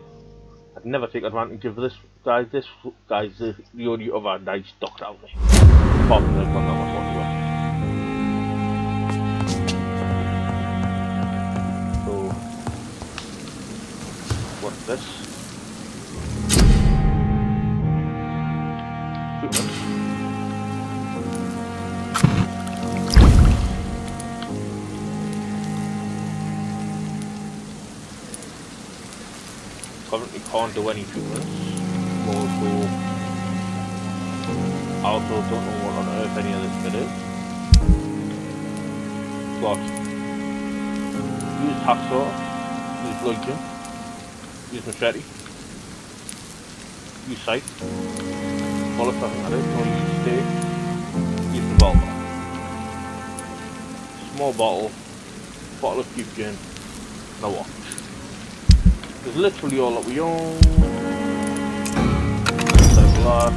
I'd never take advantage of this guy's the only other nice doctor out there. Apart from this one, that was what you were. So, what's this? Currently can't do any treatments. I also don't know what on earth any of this bit is. Got use hacksaw, use bludgeon, use machete, use scythe, bullets nothing at it, no use stake, use revolver. Small bottle of puke gin, and a watch. Is literally all that we own. There's glass.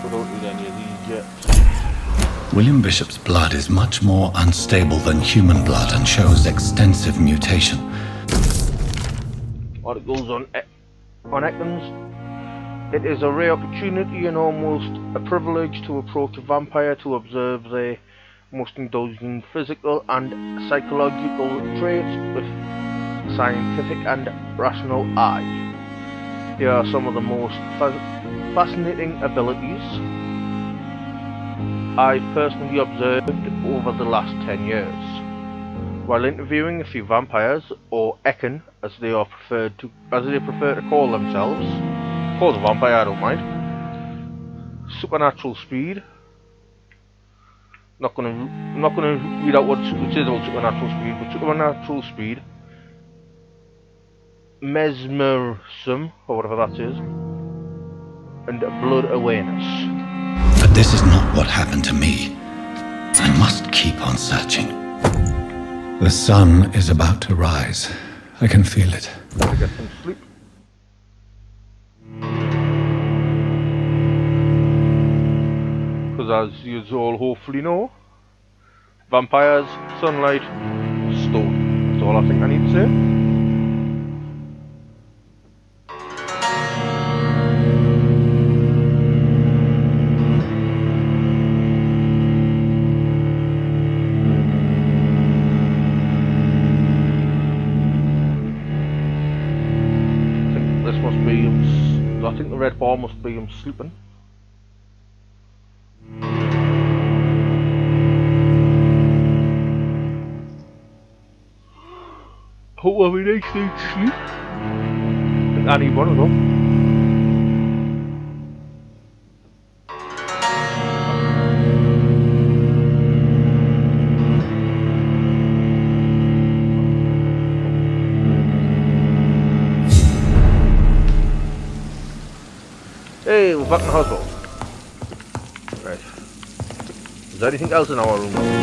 We don't need any of these yet. William Bishop's blood is much more unstable than human blood and shows extensive mutation. What it goes on Ekans. It is a rare opportunity and almost a privilege to approach a vampire to observe their most indulgent physical and psychological traits with a scientific and rational eye. Here are some of the most fascinating abilities I've personally observed over the last 10 years. While interviewing a few vampires, or Ekin as they prefer to call themselves, call the vampire, I don't mind. Supernatural speed. Not gonna read out what it says about supernatural speed, but supernatural speed, mesmerism, or whatever that is, and blood awareness. But this is not what happened to me. I must keep on searching. The sun is about to rise. I can feel it. Gotta get some sleep. Because as you all hopefully know, vampires, sunlight, stone. That's all I think I need to say. I think the red bar must be him sleeping. Hope every nice night's sleep. I think I need one of them. Hey, we're back in the hospital. Right. Is there anything else in our room? Right.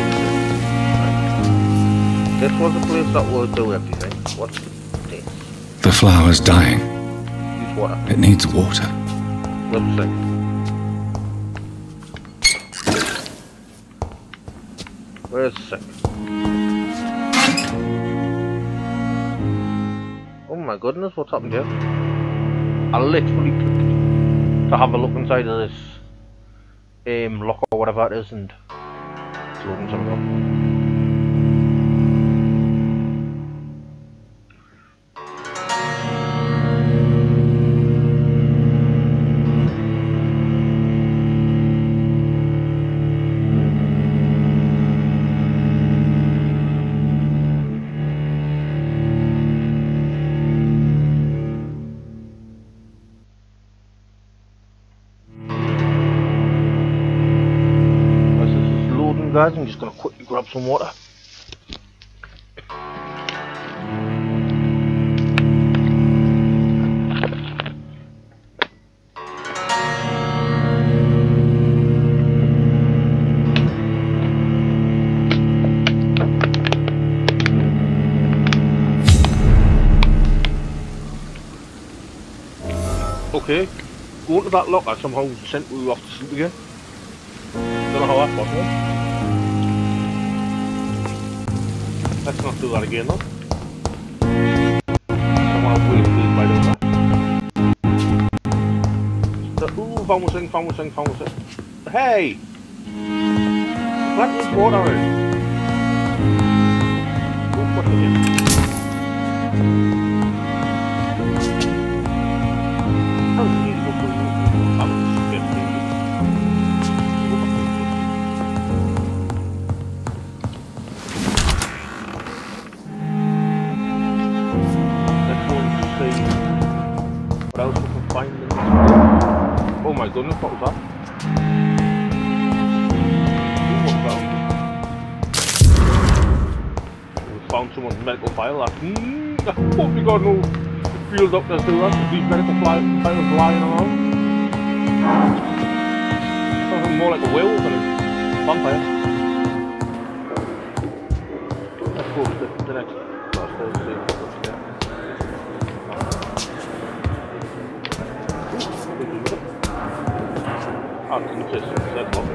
This was the place that will do everything. What's this? The flower's dying. Use water. It needs water. Let's see. Where's the sink? Oh my goodness, what's happened here? I literally clicked to have a look inside of this lock or whatever it is, and it's loading something up. guys, I'm just gonna quickly grab some water. Okay, going to that locker somehow sent we off to sleep again. Don't know how that's possible. Let's not do that again though. Don't want to wait by doing that. Ooh, found one thing. Hey! Let this water in. Oh, what's it again? Oh my goodness, what was that? Ooh, what was that? We found someone's medical file. That. I hope we got no field doctors do that. These medical files lying around. Something more like a werewolf than a vampire. Let's go to the next upstairs. That's what.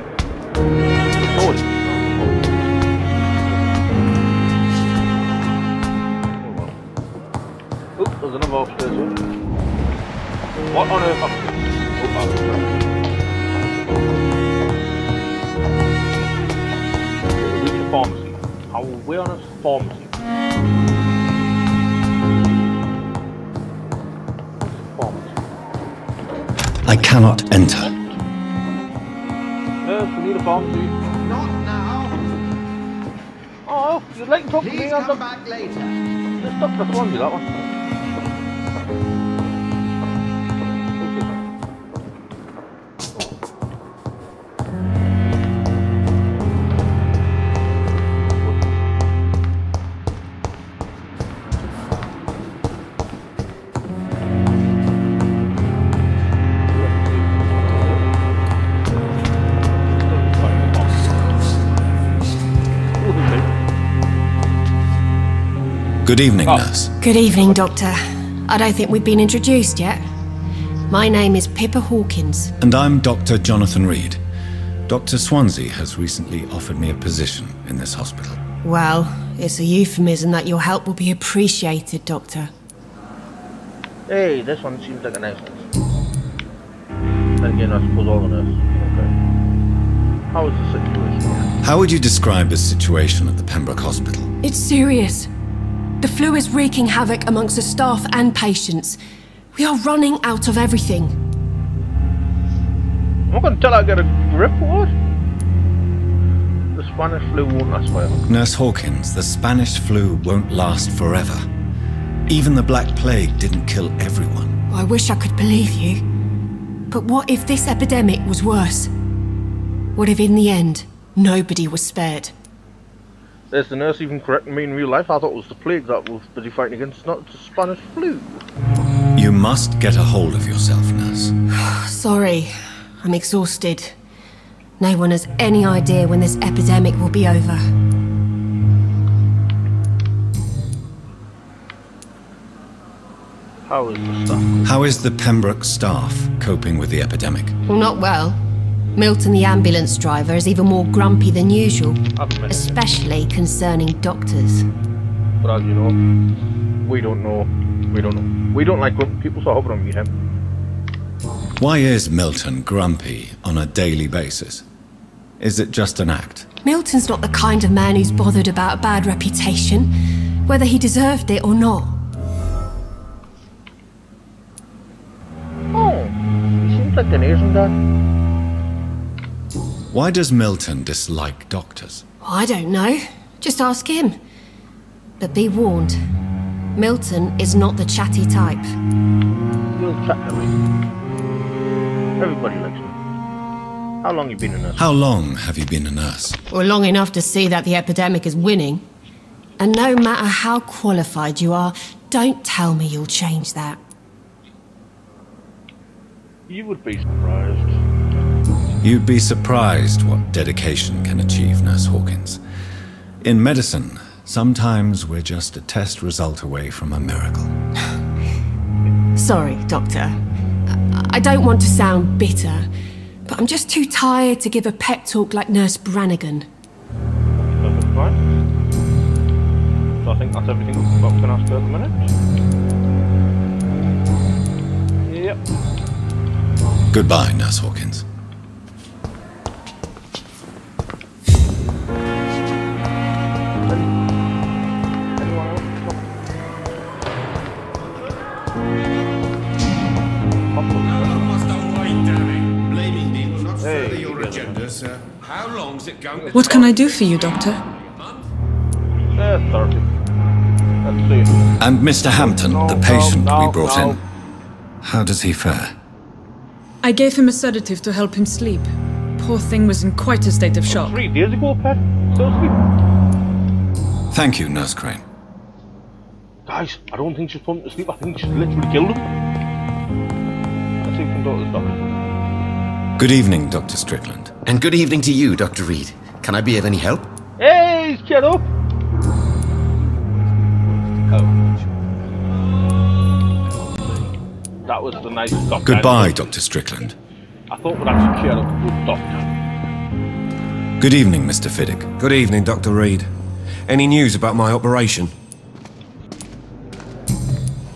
Oh, there's another upstairs here. What on earth happened? Oh, that's reach a pharmacy. How are we on a pharmacy? I cannot enter. Yes, we need a pharmacy. Not now. Oh, you'd like to talk to me? Please come back later. Let's stop the Swansea, that one. Good evening, nurse. Good evening, Doctor. I don't think we've been introduced yet. My name is Pippa Hawkins. And I'm Dr. Jonathan Reid. Dr. Swansea has recently offered me a position in this hospital. Well, it's a euphemism that your help will be appreciated, Doctor. Hey, this one seems like a nice one. Then again, I suppose all the nurses. Okay. How is the situation? How would you describe the situation at the Pembroke Hospital? It's serious. The flu is wreaking havoc amongst the staff and patients. We are running out of everything. I'm not going to tell her I get a grip or what? The Spanish flu won't last forever. Nurse Hawkins, the Spanish flu won't last forever. Even the Black Plague didn't kill everyone. I wish I could believe you. But what if this epidemic was worse? What if in the end, nobody was spared? There's the nurse even correcting me in real life. I thought it was the plague that was busy fighting against, not the Spanish flu. You must get a hold of yourself, nurse. Sorry, I'm exhausted. No one has any idea when this epidemic will be over. How is the staff? How is the Pembroke staff coping with the epidemic? Well, not well. Milton, the ambulance driver, is even more grumpy than usual, especially concerning doctors. But as you know, we don't know. We don't like grumpy people, so I hope I don't meet him. Why is Milton grumpy on a daily basis? Is it just an act? Milton's not the kind of man who's bothered about a bad reputation, whether he deserved it or not. Oh, he seems like an Asian guy. Why does Milton dislike doctors? I don't know. Just ask him. But be warned, Milton is not the chatty type. He'll chat to me. Everybody likes me. How long you been a nurse? How long have you been a nurse? Well, long enough to see that the epidemic is winning. And no matter how qualified you are, don't tell me you'll change that. You would be surprised. You'd be surprised what dedication can achieve, Nurse Hawkins. In medicine, sometimes we're just a test result away from a miracle. Sorry, Doctor. I don't want to sound bitter, but I'm just too tired to give a pep talk like Nurse Brannigan. Perfect, fine. So I think that's everything I was going to ask her at the minute. Yep. Goodbye, Nurse Hawkins. What can I do for you, Doctor? 30. Let's see. And Mr. Hampton, the patient we brought in. How does he fare? I gave him a sedative to help him sleep. Poor thing was in quite a state of shock. 3 days ago, Pet. Still asleep. Thank you, Nurse Crane. Guys, I don't think she's put him to sleep. I think she's literally killed him. Let's see if we can talk to this doctor. Good evening, Dr. Strickland. And good evening to you, Dr. Reid. Can I be of any help? Hey, get up! Oh. That was the nice doctor. Goodbye, Dr. Strickland. I thought we'd actually cheer up a good doctor. Good evening, Mr. Fiddick. Good evening, Dr. Reid. Any news about my operation?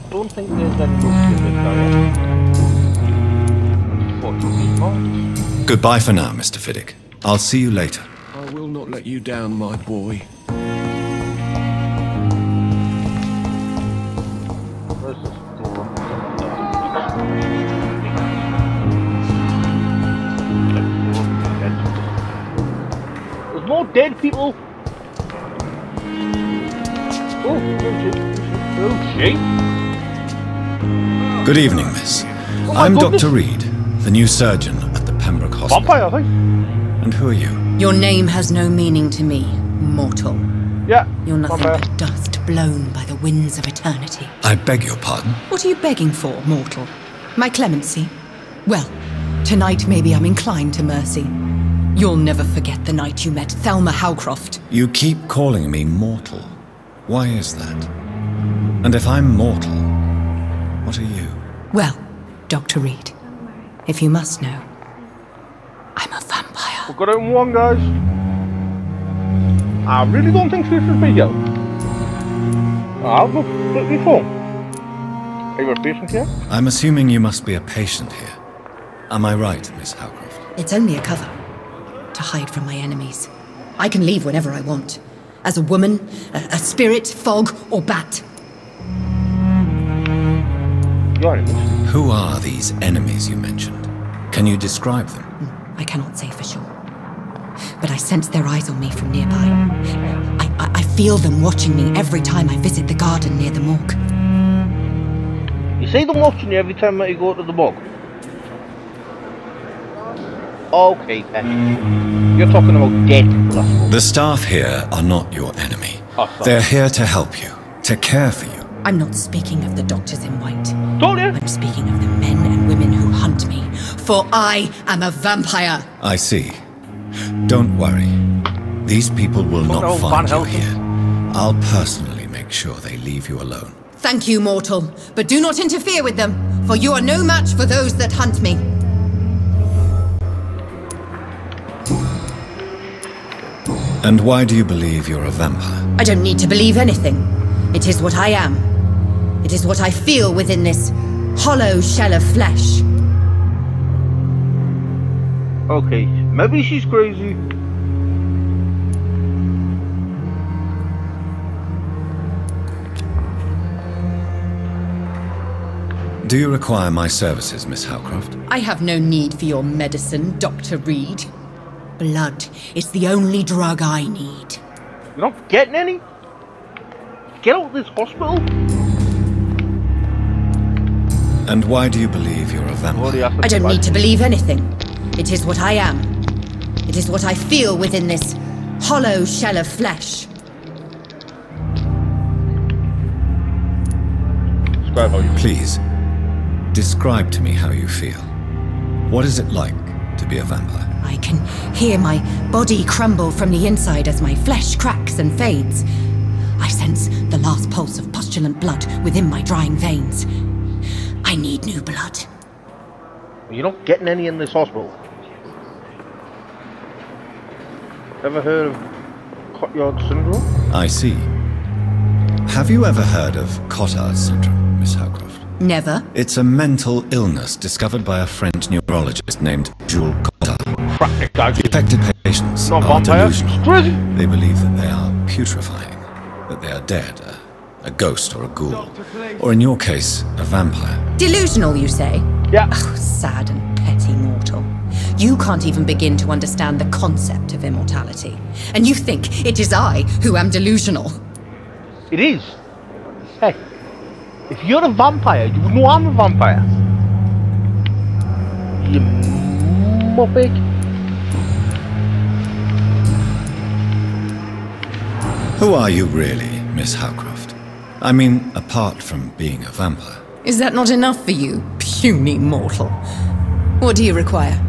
I don't think there's any news in this area. Goodbye for now, Mr. Fiddick. I'll see you later. I will not let you down, my boy. Where's this door? There's more dead people! Oh shit. Good evening, miss. I'm Dr. Reid, the new surgeon at the Pembroke Hospital. Vampyr, I think. And who are you? Your name has no meaning to me, mortal. Yeah. You're nothing Vampyr. but dust blown by the winds of eternity. I beg your pardon? What are you begging for, mortal? My clemency? Well, tonight maybe I'm inclined to mercy. You'll never forget the night you met Thelma Howcroft. You keep calling me mortal. Why is that? And if I'm mortal, what are you? Well, Dr. Reid, if you must know, I'm a vampire. We've got it in one, guys. I really don't think this should be yo. I'll go split me phone. Are you a patient here? I'm assuming you must be a patient here. Am I right, Miss Howcroft? It's only a cover. To hide from my enemies. I can leave whenever I want. As a woman, a spirit, fog, or bat. Your enemies? Who are these enemies you mentioned? Can you describe them? I cannot say for sure. But I sense their eyes on me from nearby. I feel them watching me every time I visit the garden near the morgue. You see them watching you every time that you go to the bog? Okay, then. You're talking about dead people, I suppose. The staff here are not your enemy. Oh, sorry. They're here to help you, to care for you. I'm not speaking of the doctors in white. Told you. I'm speaking of the men and women who hunt me. For I am a vampire. I see. Don't worry. These people will not find you here. I'll personally make sure they leave you alone. Thank you, mortal. But do not interfere with them, for you are no match for those that hunt me. And why do you believe you're a vampire? I don't need to believe anything. It is what I am. It is what I feel within this hollow shell of flesh. Okay, maybe she's crazy. Do you require my services, Miss Howcroft? I have no need for your medicine, Dr. Reid. Blood is the only drug I need. You're not getting any? Get out of this hospital. And why do you believe you're a vampire? I don't need to believe anything. It is what I am. It is what I feel within this hollow shell of flesh. Please, describe to me how you feel. What is it like to be a vampire? I can hear my body crumble from the inside as my flesh cracks and fades. I sense the last pulse of pustulant blood within my drying veins. I need new blood. You're not getting any in this hospital. Ever heard of Cotard syndrome? I see. Have you ever heard of Cotard syndrome, Miss Howcroft? Never. It's a mental illness discovered by a French neurologist named Jules Cotard. Affected patients are delusional. They believe that they are putrefying, that they are dead, a ghost or a ghoul, or in your case, a vampire. Delusional, you say? Yeah. Oh, sad and petty mortal. You can't even begin to understand the concept of immortality. And you think it is I who am delusional. It is. Hey, if you're a vampire, you know I'm a vampire. You muppet. Who are you really, Miss Howcroft? I mean, apart from being a vampire. Is that not enough for you, puny mortal? What do you require?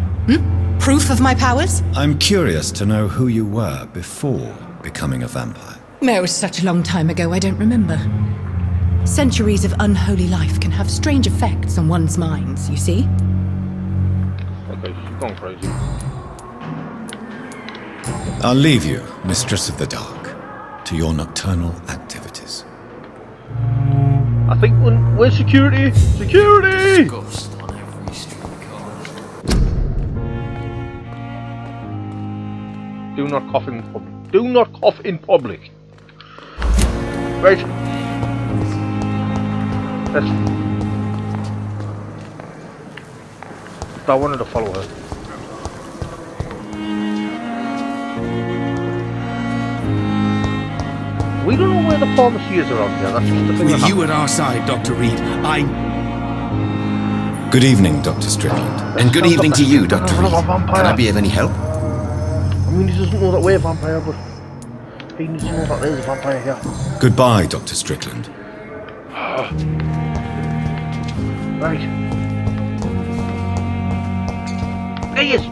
Proof of my powers? I'm curious to know who you were before becoming a vampire. It was such a long time ago, I don't remember. Centuries of unholy life can have strange effects on one's minds, you see? Okay, she's gone crazy. I'll leave you, Mistress of the Dark, to your nocturnal activities. I think where's security? Security! Ghost on every streetcar. Do not cough in public. Do not cough in public. Right. I wanted to follow her. We don't know where the pharmacy is around here. That's just the thing. With you at our side, Dr. Reid, Good evening, Dr. Strickland. And good evening to you, Dr. Reid. Can I be of any help? I mean, he doesn't know that we're a vampire, but he needs to know that there's a vampire here. Goodbye, Dr. Strickland. Right. There he is.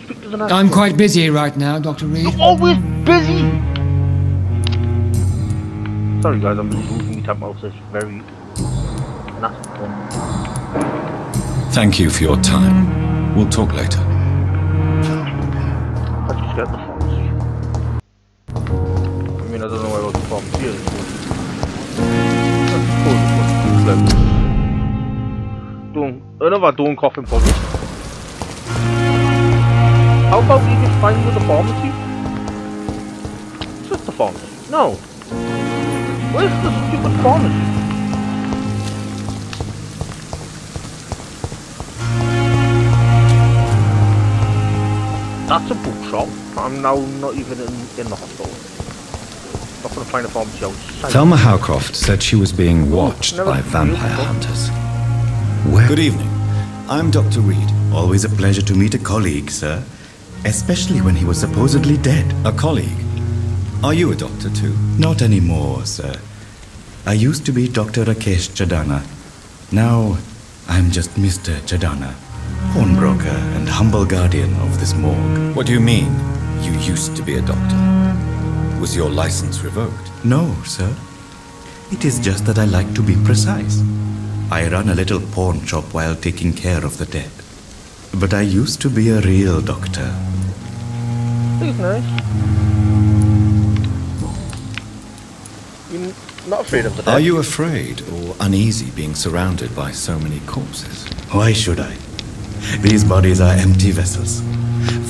Speak to the nurse. I'm quite busy right now, Dr. Reid. You're always busy! Sorry guys, I'm just losing my temper. It's very nasty fun. Thank you for your time. We'll talk later. I just get the pharmacy. I mean, I don't know where the pharmacy is, but don't cough in public. How about we just find the pharmacy? Is this the pharmacy? No. Where's the stupid pharmacy? That's a bookshop. I'm now not even in the hospital. Not gonna find a pharmacy outside. Thelma Howcroft said she was being watched by vampire hunters. Where? Good evening. I'm Dr. Reid. Always a pleasure to meet a colleague, sir. Especially when he was supposedly dead. A colleague? Are you a doctor too? Not anymore, sir. I used to be Dr. Rakesh Chadana. Now, I'm just Mr. Chadana, pawnbroker and humble guardian of this morgue. What do you mean, you used to be a doctor? Was your license revoked? No, sir. It is just that I like to be precise. I run a little pawn shop while taking care of the dead. But I used to be a real doctor. He's nice. You're not afraid of the dead? Are you afraid or uneasy being surrounded by so many corpses? Why should I? These bodies are empty vessels.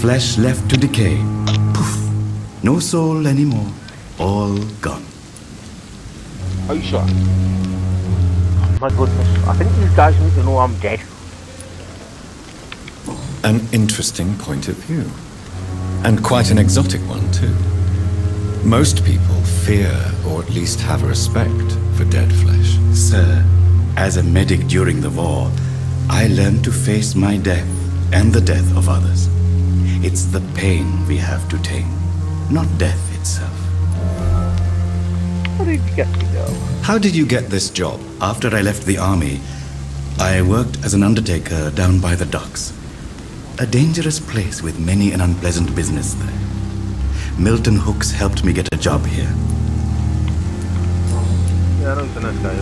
Flesh left to decay. Poof. No soul anymore. All gone. Are you sure? My goodness. I think these guys need to know I'm dead. An interesting point of view. And quite an exotic one, too. Most people fear, or at least have a respect, for dead flesh. Sir, as a medic during the war, I learned to face my death and the death of others. It's the pain we have to tame, not death itself. How did you get the job? How did you get this job? After I left the army, I worked as an undertaker down by the docks. A dangerous place with many an unpleasant business there. Milton Hooks helped me get a job here. Yeah, I know he's a nice guy.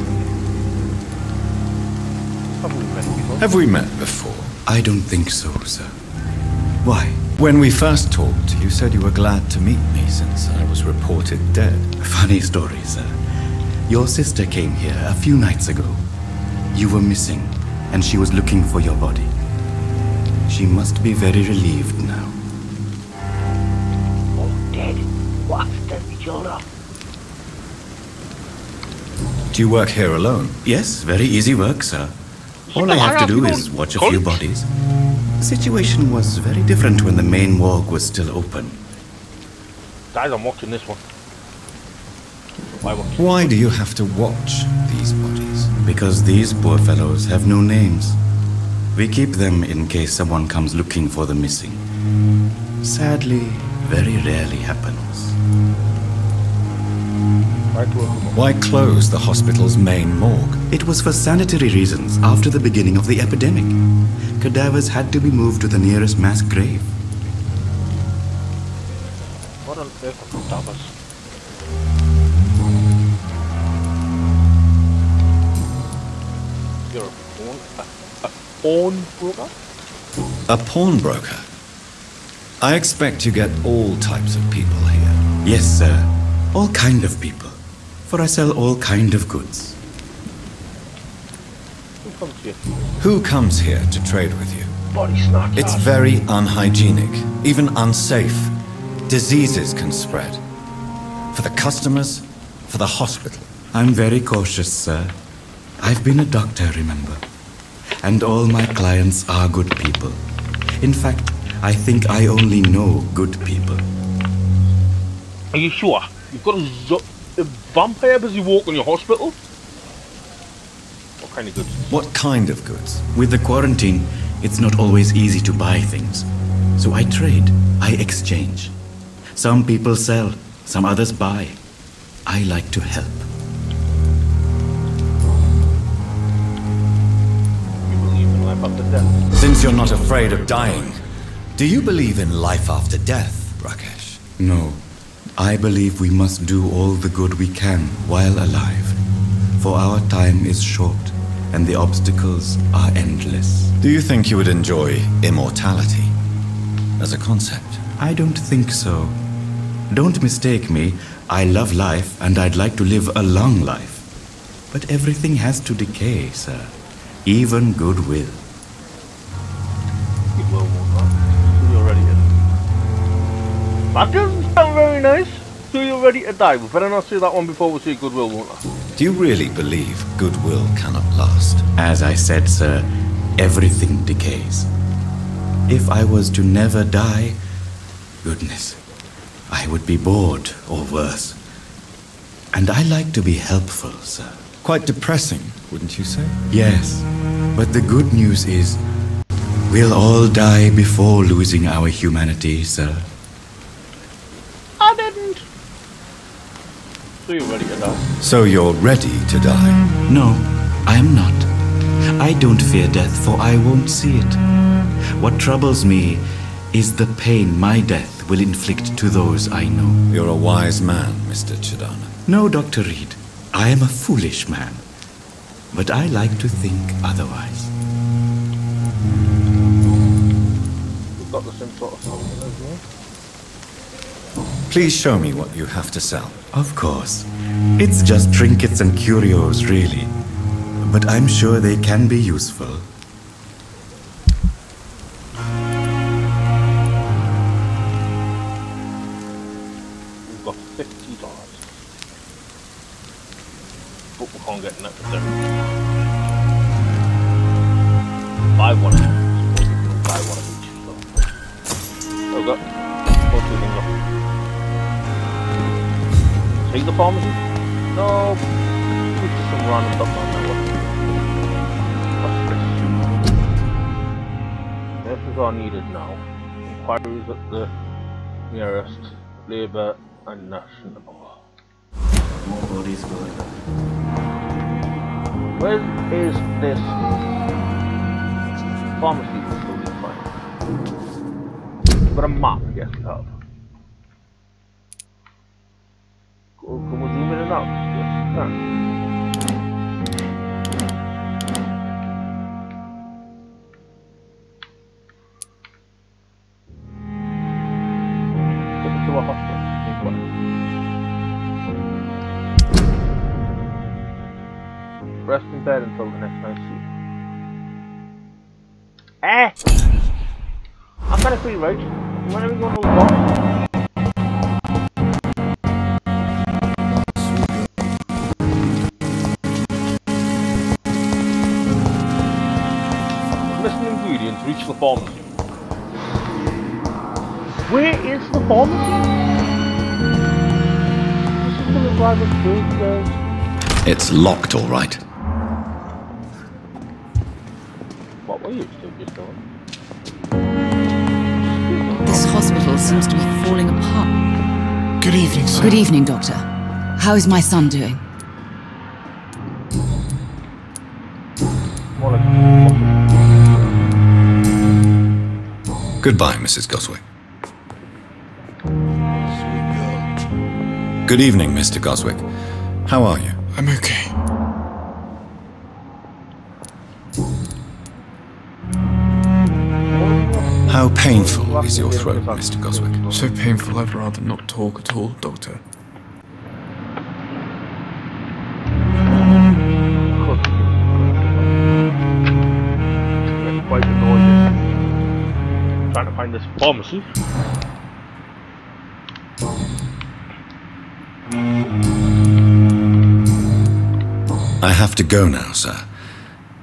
Have we met before? Have we met before? I don't think so, sir. Why? When we first talked, you said you were glad to meet me since I was reported dead. Funny story, sir. Your sister came here a few nights ago. You were missing, and she was looking for your body. She must be very relieved now. Oh, dead. What dead each other? Do you work here alone? Yes, very easy work, sir. All I have to do is watch a few bodies. The situation was very different when the main morgue was still open. Guys, I'm watching this one. Why do you have to watch these bodies? Because these poor fellows have no names. We keep them in case someone comes looking for the missing. Sadly, very rarely happens. Why close the hospital's main morgue? It was for sanitary reasons after the beginning of the epidemic. Cadavers had to be moved to the nearest mass grave. What on earth are cadavers? You're a pawnbroker? A pawnbroker? I expect you get all types of people here. Yes, sir. All kind of people. For I sell all kind of goods. Who comes here? Who comes here to trade with you? Body snatchers. It's very unhygienic, even unsafe. Diseases can spread. For the customers, for the hospital. I'm very cautious, sir. I've been a doctor, remember? And all my clients are good people. In fact, I think I only know good people. Are you sure? You've got a vampire busy walking your hospital? What kind of goods? What kind of goods? With the quarantine, it's not always easy to buy things. So I trade, I exchange. Some people sell, some others buy. I like to help. You believe in life after death? Since you're not afraid of dying, do you believe in life after death, Rakesh? No. I believe we must do all the good we can while alive. For our time is short, and the obstacles are endless. Do you think you would enjoy immortality as a concept? I don't think so. Don't mistake me. I love life, and I'd like to live a long life. But everything has to decay, sir. Even goodwill. Goodwill won't run. You're ready to... That doesn't sound very nice. So you're ready to die. We better not say that one before we say goodwill, won't I? Do you really believe goodwill cannot last? As I said, sir, everything decays. If I was to never die, goodness, I would be bored or worse. And I like to be helpful, sir. Quite depressing, wouldn't you say? Yes, but the good news is, we'll all die before losing our humanity, sir. I didn't. So you're ready to die? So you're ready to die? No, I am not. I don't fear death, for I won't see it. What troubles me is the pain my death will inflict to those I know. You're a wise man, Mr. Chidana. No, Dr. Reid. I am a foolish man. But I like to think otherwise. We've got the same sort of thing as well. Please show me what you have to sell. Of course. It's just trinkets and curios, really. But I'm sure they can be useful. We've got $50. But we can't get necessary. Buy one of them. Buy one of each. So we've got 4 things up. Take the pharmacy? No. It's just some random stuff on that one. Nurses are needed now. inquiries at the nearest Labour and National. More bodies going up. Where is this pharmacy that's still being found? We've got a map, yes we have. Can we zoom in and out? Yes we can. Take it to a hospital. Rest in bed until the next night sleep. Eh! I'm kind of free, right? When are we going to walk? Missing ingredients reach the pharmacy. Where is the pharmacy? This is going to drive us crazy, guys. It's locked, all right. What were you still just doing? This hospital seems to be falling apart. Good evening, sir. Good evening, Doctor. How is my son doing? Goodbye, Mrs. Goswick. Good evening, Mr. Goswick. How are you? I'm okay. How painful is your throat, Mr. Goswick? So painful I'd rather not talk at all, Doctor. Getting quite annoyed. Trying to find this pharmacy. I have to go now, sir.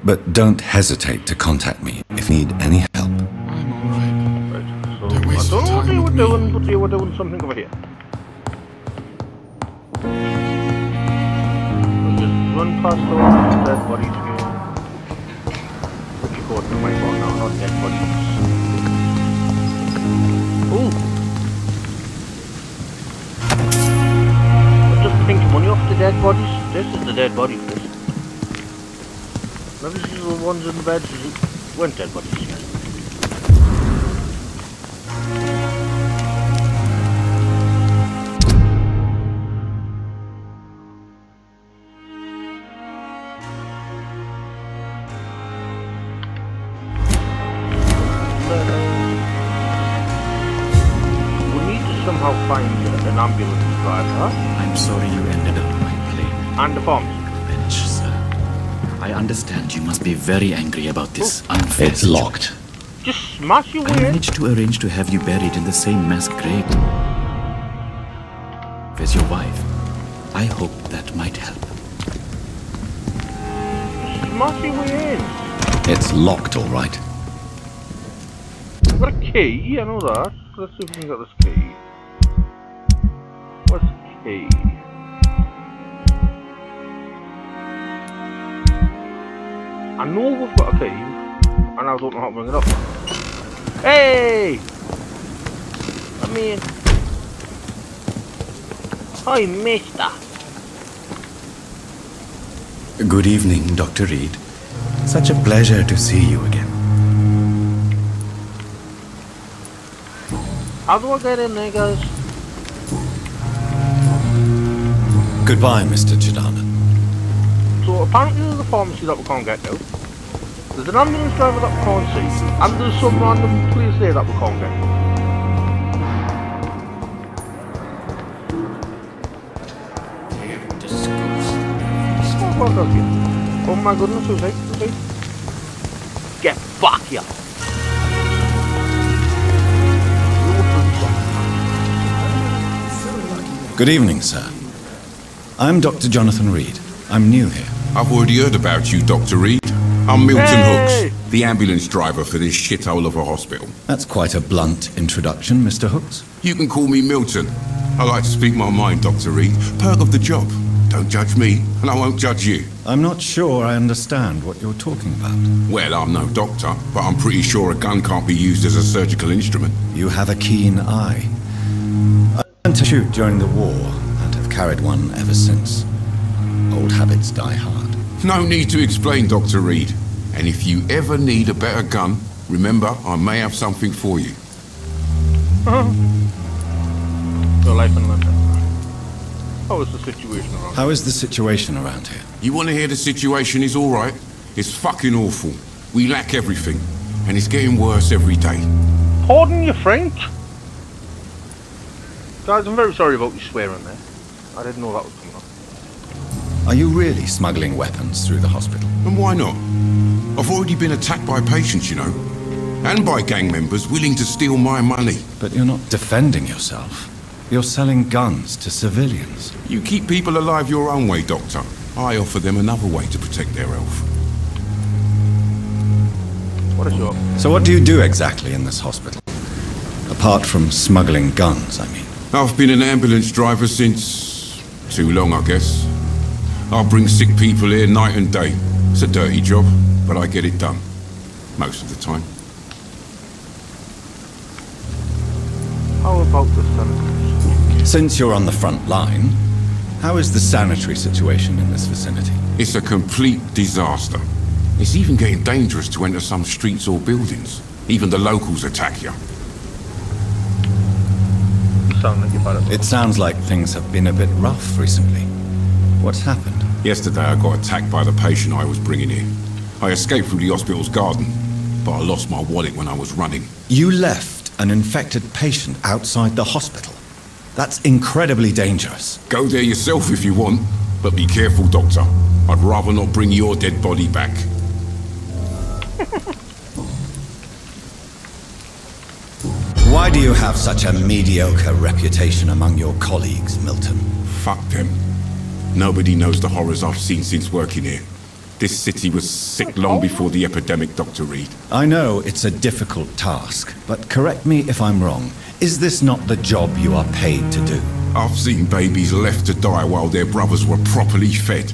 But don't hesitate to contact me if you need any help. I'm alright. I don't know what they were doing, but they were doing something over here. We'll just run past all the dead bodies here. Recording on my phone now, not dead bodies. Ooh! I'm just thinking money off the dead bodies. This is the dead body list. Maybe these are the ones in the beds who weren't dead bodies yet. We need to somehow find an ambulance driver. I'm sorry you ended up my plane. And the bombs. Revenge, sir. I understand you must be very angry about this unfair It's locked. Just smash your way I in. managed to arrange to have you buried in the same mass grave as your wife. I hope that might help. Just smash your way in. It's locked, all right. I've got a key, I know that. Let's see if we can get this key. What's the key? I know we've got a key, and I don't know how to bring it up. Hey! I mean... Hi, mister. Good evening, Dr. Reid. Such a pleasure to see you again. How do I get in there, guys? Goodbye, Mr. Chidana. So apparently there's a pharmacy that we can't get to. There's an ambulance driver that we can't see. And there's some random place there that we can't get to. Oh my goodness, who's it? Get back here! Good evening, sir. I'm Dr. Jonathan Reid. I'm new here. I've already heard about you, Dr. Reid. I'm Milton Hey! Hooks, the ambulance driver for this shithole of a hospital. That's quite a blunt introduction, Mr. Hooks. You can call me Milton. I like to speak my mind, Dr. Reid. Perk of the job. Don't judge me, and I won't judge you. I'm not sure I understand what you're talking about. Well, I'm no doctor, but I'm pretty sure a gun can't be used as a surgical instrument. You have a keen eye. I learned to shoot during the war, and have carried one ever since. Old habits die hard. No need to explain, Dr. Reid. And if you ever need a better gun, remember, I may have something for you. Your life in London. How is the situation around here? How is the situation around here? You want to hear the situation is all right? It's fucking awful. We lack everything, and it's getting worse every day. Pardon your French? Guys, I'm very sorry about you swearing there. I didn't know that was coming up. Are you really smuggling weapons through the hospital? And why not? I've already been attacked by patients, you know. And by gang members willing to steal my money. But you're not defending yourself. You're selling guns to civilians. You keep people alive your own way, Doctor. I offer them another way to protect their health. What is your... So what do you do exactly in this hospital? Apart from smuggling guns, I mean. I've been an ambulance driver since... too long, I guess. I bring sick people here night and day. It's a dirty job, but I get it done. Most of the time. How about the sanitary? Since you're on the front line, how is the sanitary situation in this vicinity? It's a complete disaster. It's even getting dangerous to enter some streets or buildings. Even the locals attack you. It sounds like things have been a bit rough recently. What's happened? Yesterday I got attacked by the patient I was bringing in. I escaped through the hospital's garden, but I lost my wallet when I was running. You left an infected patient outside the hospital? That's incredibly dangerous. Go there yourself if you want, but be careful, Doctor. I'd rather not bring your dead body back. Why do you have such a mediocre reputation among your colleagues, Milton? Fuck them. Nobody knows the horrors I've seen since working here. This city was sick long before the epidemic, Dr. Reid. I know it's a difficult task, but correct me if I'm wrong. Is this not the job you are paid to do? I've seen babies left to die while their brothers were properly fed.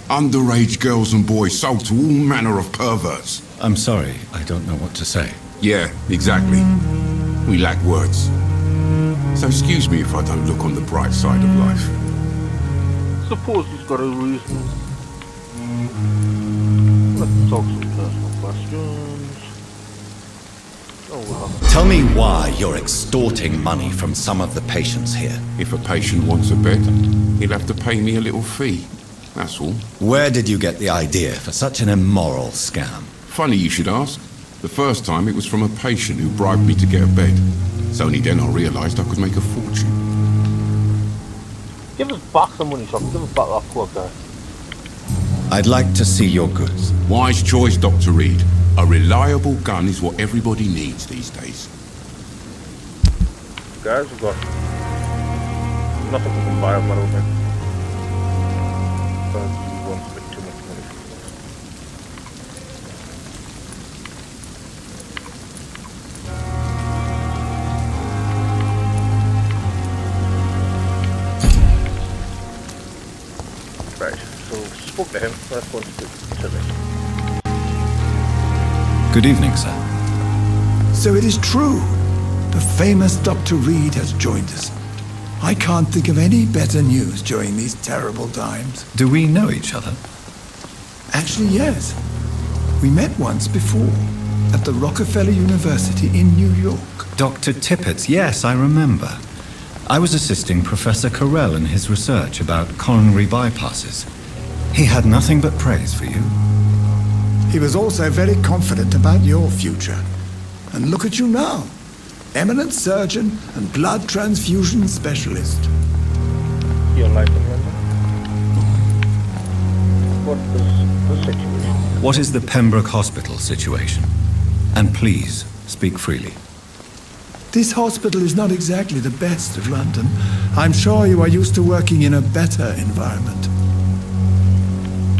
Underage girls and boys sold to all manner of perverts. I'm sorry, I don't know what to say. Yeah, exactly. We lack words. So excuse me if I don't look on the bright side of life. Suppose he's got a reason. Let's talk some personal questions. Tell me why you're extorting money from some of the patients here. If a patient wants a bed, he'll have to pay me a little fee. That's all. Where did you get the idea for such an immoral scam? Funny you should ask. The first time it was from a patient who bribed me to get a bed. It's only then I realised I could make a fortune. Give us back some money, so give us back that poor guy. I'd like to see your goods. Wise choice, Dr. Reid. A reliable gun is what everybody needs these days. Guys, we've got nothing we can buy up, I don't think. But we want a bit too much money. Right, so spoke to him, let's go and speak to me. Good evening, sir. So it is true. The famous Dr. Reid has joined us. I can't think of any better news during these terrible times. Do we know each other? Actually, yes. We met once before, at the Rockefeller University in New York. Dr. Tippett, yes, I remember. I was assisting Professor Carell in his research about coronary bypasses. He had nothing but praise for you. He was also very confident about your future. And look at you now. Eminent surgeon and blood transfusion specialist. Your life in London? What is the situation? What is the Pembroke Hospital situation? And please, speak freely. This hospital is not exactly the best of London. I'm sure you are used to working in a better environment.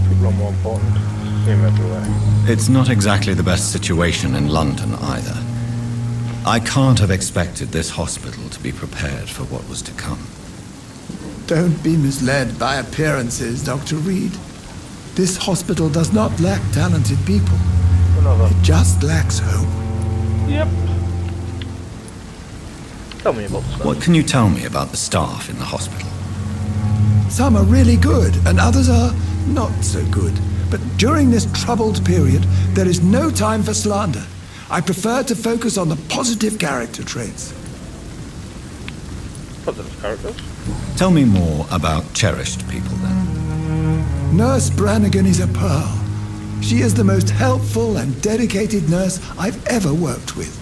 People are more important. Same everywhere. It's not exactly the best situation in London either. I can't have expected this hospital to be prepared for what was to come. Don't be misled by appearances, Dr. Reid. This hospital does not lack talented people. It just lacks hope. Yep. Tell me about the staff. What can you tell me about the staff in the hospital? Some are really good, and others are not so good. But during this troubled period, there is no time for slander. I prefer to focus on the positive character traits. Positive characters? Tell me more about cherished people, then. Nurse Brannigan is a pearl. She is the most helpful and dedicated nurse I've ever worked with.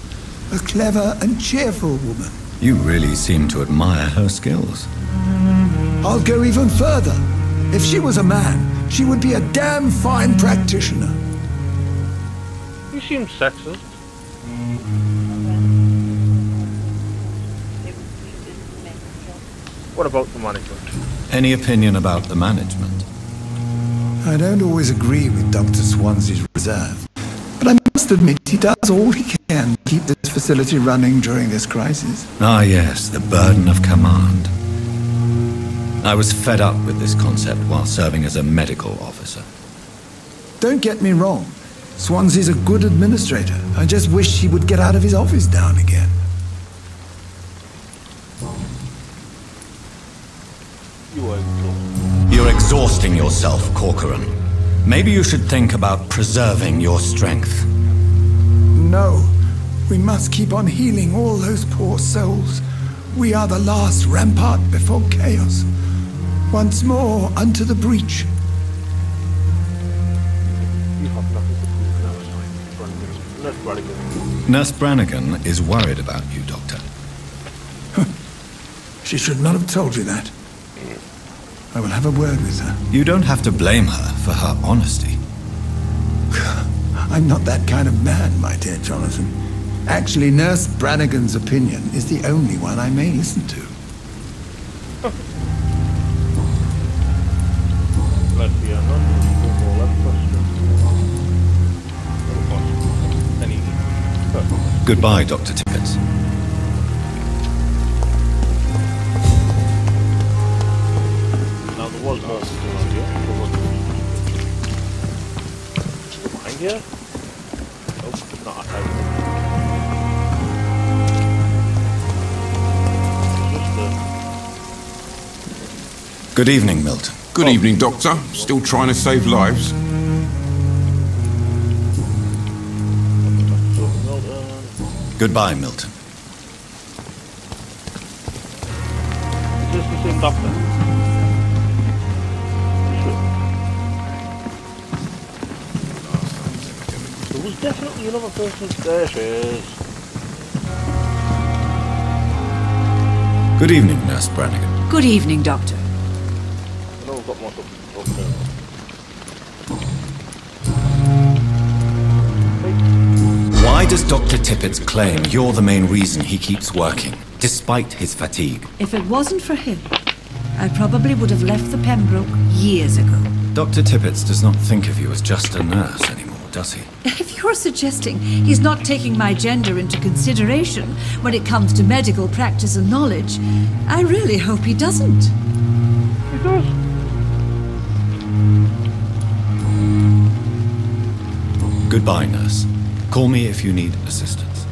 A clever and cheerful woman. You really seem to admire her skills. I'll go even further. If she was a man, she would be a damn fine practitioner. You seem sexist. What about the management? Any opinion about the management? I don't always agree with Dr. Swansea's reserve, but I must admit he does all he can to keep this facility running during this crisis. Ah yes, the burden of command. I was fed up with this concept while serving as a medical officer. Don't get me wrong. Swansea's a good administrator. I just wish he would get out of his office down again. You're exhausting yourself, Corcoran. Maybe you should think about preserving your strength. No. We must keep on healing all those poor souls. We are the last rampart before chaos. Once more unto the breach. Nurse Brannigan is worried about you, Doctor. She should not have told you that. I will have a word with her. You don't have to blame her for her honesty. I'm not that kind of man, my dear Jonathan. Actually, Nurse Brannigan's opinion is the only one I may listen to. Goodbye, Dr. Tippett. Now there was more around here. Behind here? Nope, not outside. Good evening, Milton. Good evening, Doctor. Still trying to save lives? Goodbye, Milton. Is this the same doctor? There was definitely another person. There she is. Good evening, Nurse Brannigan. Good evening, Doctor. I know we've got more stuff to talk about. Why does Dr. Tippett claim you're the main reason he keeps working, despite his fatigue? If it wasn't for him, I probably would have left the Pembroke years ago. Dr. Tippett does not think of you as just a nurse anymore, does he? If you're suggesting he's not taking my gender into consideration when it comes to medical practice and knowledge, I really hope he doesn't. He does. Goodbye, nurse. Call me if you need assistance.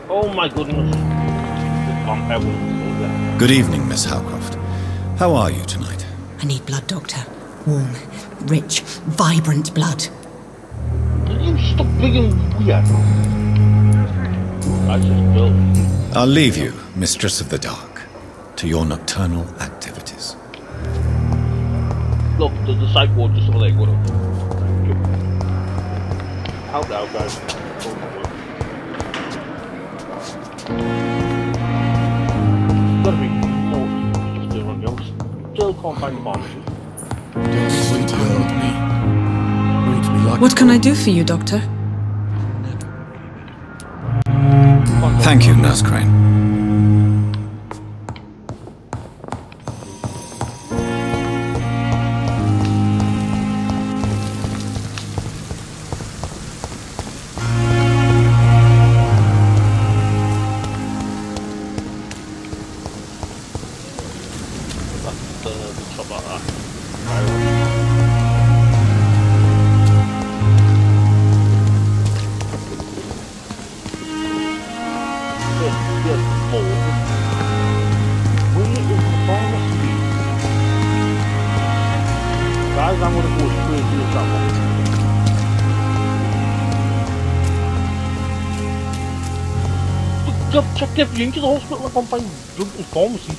Oh my goodness. Good evening, Miss Howcroft. How are you tonight? I need blood, Doctor. Warm, rich, vibrant blood. Can you stop being weird? I just built. I'll leave you, Mistress of the Dark, to your nocturnal activities. Look, there's a psych ward just over there. Go to. Help out, guys. Gotta be more just doing on yours. Still can't find the pharmacy. What can I do for you, Doctor? Thank you, Nurse Crane. get more. Where is the pharmacy? Guys, I'm gonna go straight to that one. I've checked every inch of the hospital, I can't find drug and pharmacy.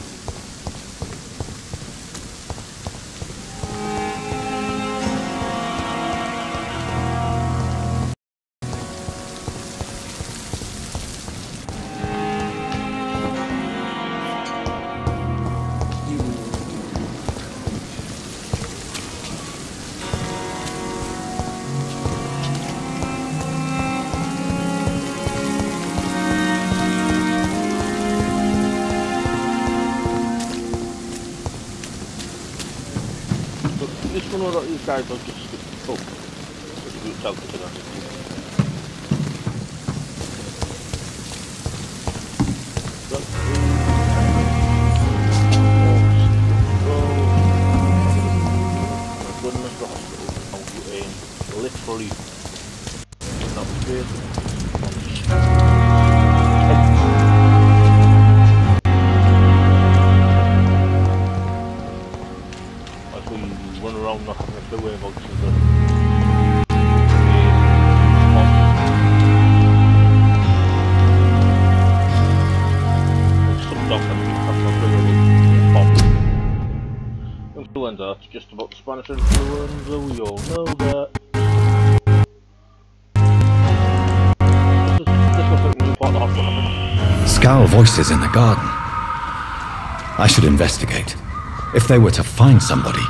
This one or these guys will just skip the pub. So the route out to that. My goodness, the hospital. How you aim. Literally. Not straight. Run around not having a clue whereabouts is the some dog that we have no clue whereabouts. Influenza, that's just about the Spanish influenza, we all know that. This looks like a new part of the hospital, I think. Scowl voices in the garden. I should investigate. If they were to find somebody.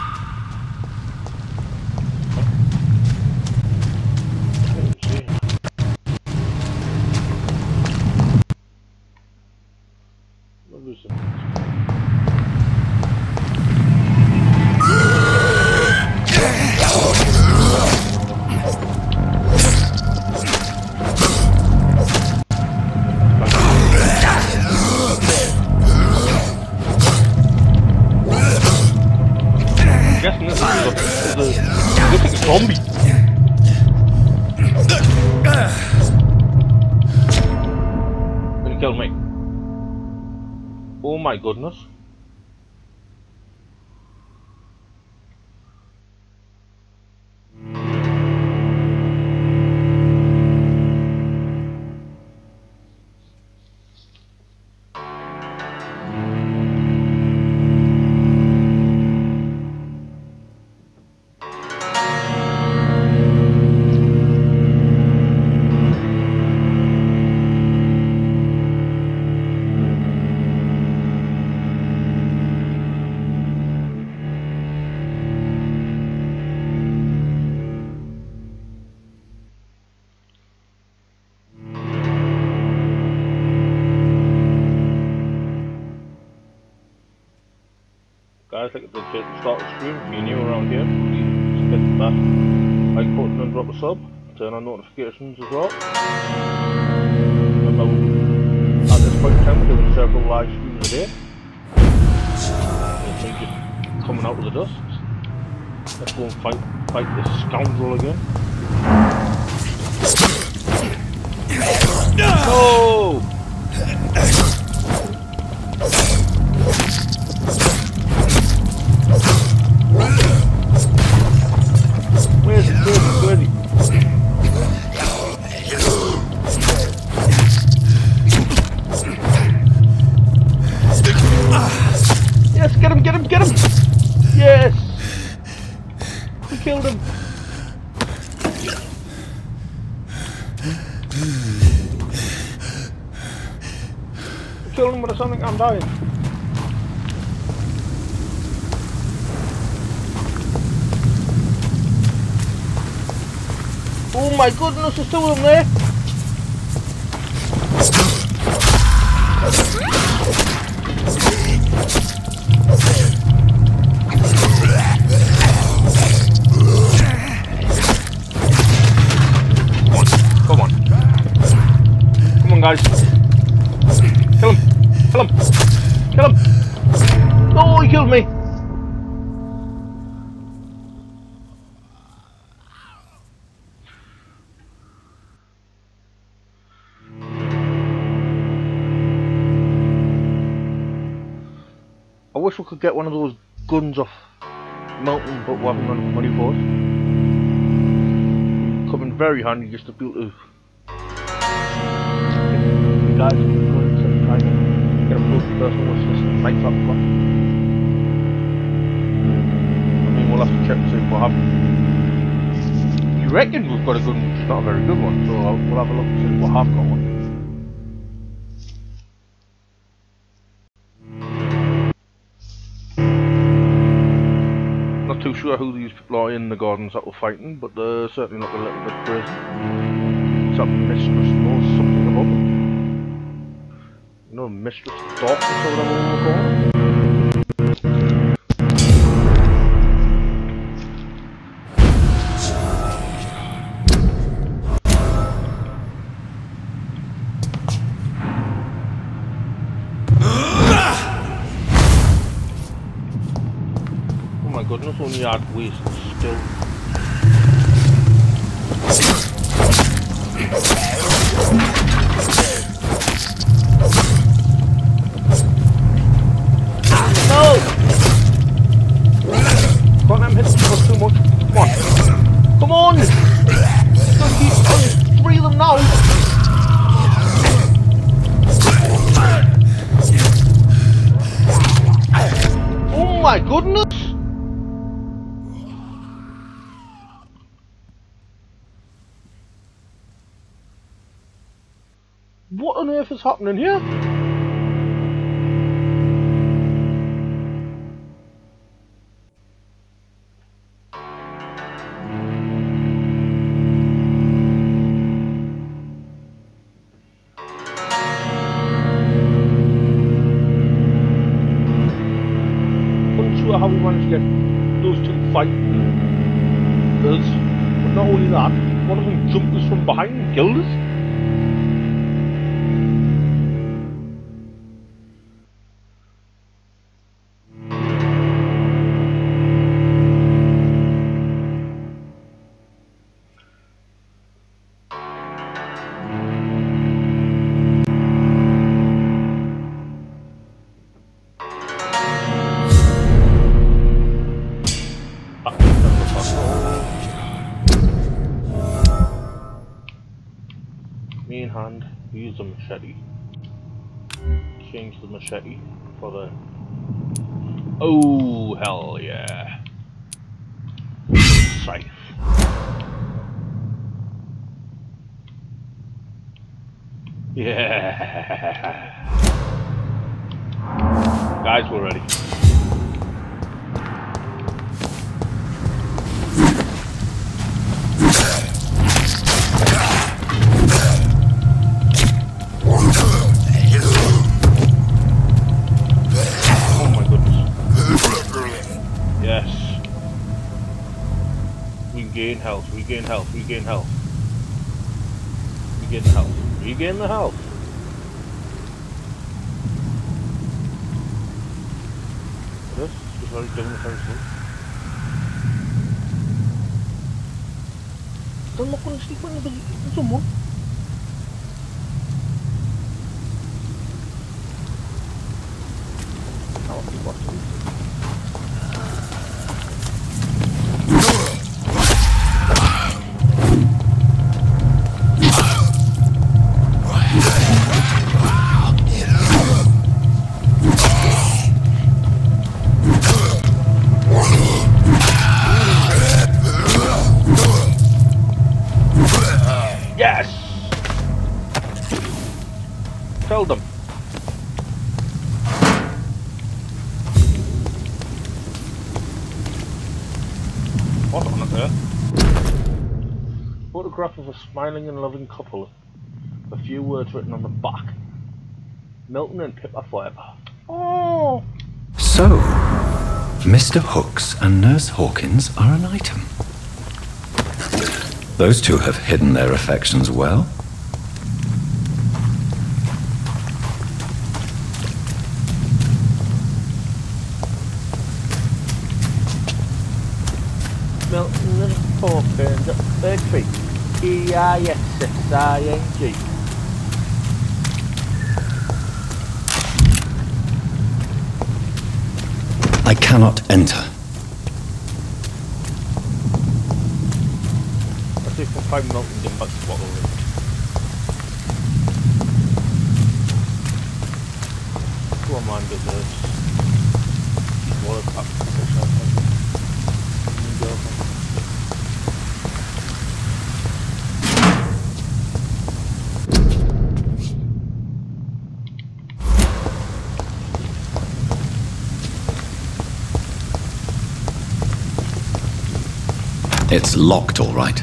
Zombie. Gonna kill me. Oh my goodness. Guys, like I did say at the start of the stream, if you're new around here, please hit that like button and drop a sub. Turn on notifications as well. Remember, at this point in time we're doing several live streams a day. Things just coming out of the dust. Let's go and fight this scoundrel again. No! Where's he? Yes, get him! Yes! We killed him! We killed him with a sonic, I'm dying. Oh my goodness, there's two of them there! Come on. Come on, guys. Kill him! Kill him! Kill him! No, he killed me! wish we could get one of those guns off Mountain, but we haven't got enough money for it. It'd come in very handy just to be able to get guys who've got it and try to get a person wish list and fight that one. I mean, we'll have to check and see if we have. You reckon we've got a gun, which is not a very good one, so we'll have a look and see if we have got one. Not too sure who these people are in the gardens that we're fighting, but they're certainly looking a little bit crazy. Some mistress knows something about them. You know, mistress of darkness or whatever we'll call them. Goodness, only had wasted skill. No! Can't let him hit us too much. Come on. Come on! There's 3 of them now! Oh my goodness! What on earth is happening here? Unsure how we managed to get those 2 fighting us, but not only that, one of them jumped us from behind and killed us. Main hand, use the machete. Change the machete for the... Oh, hell yeah. Safe. Yeah. Guys, we're ready. Regain health, regain health, regain health. Regain the health, regain the health. This is already doing the first one. Don't look on the sleep when there's someone. I'll keep watching. Yes! Tell them. What on earth? Photograph of a smiling and loving couple. A few words written on the back. Milton and Pip are forever. Oh! So, Mr. Hooks and Nurse Hawkins are an item. Those two have hidden their affections well. Milton and Hawkins at Third Street. E-I-S-S-I-N-G. I cannot enter. Let's see if we can find Milton in back to bottle. Go on, man, deserves. Wallet pack. It's locked, all right.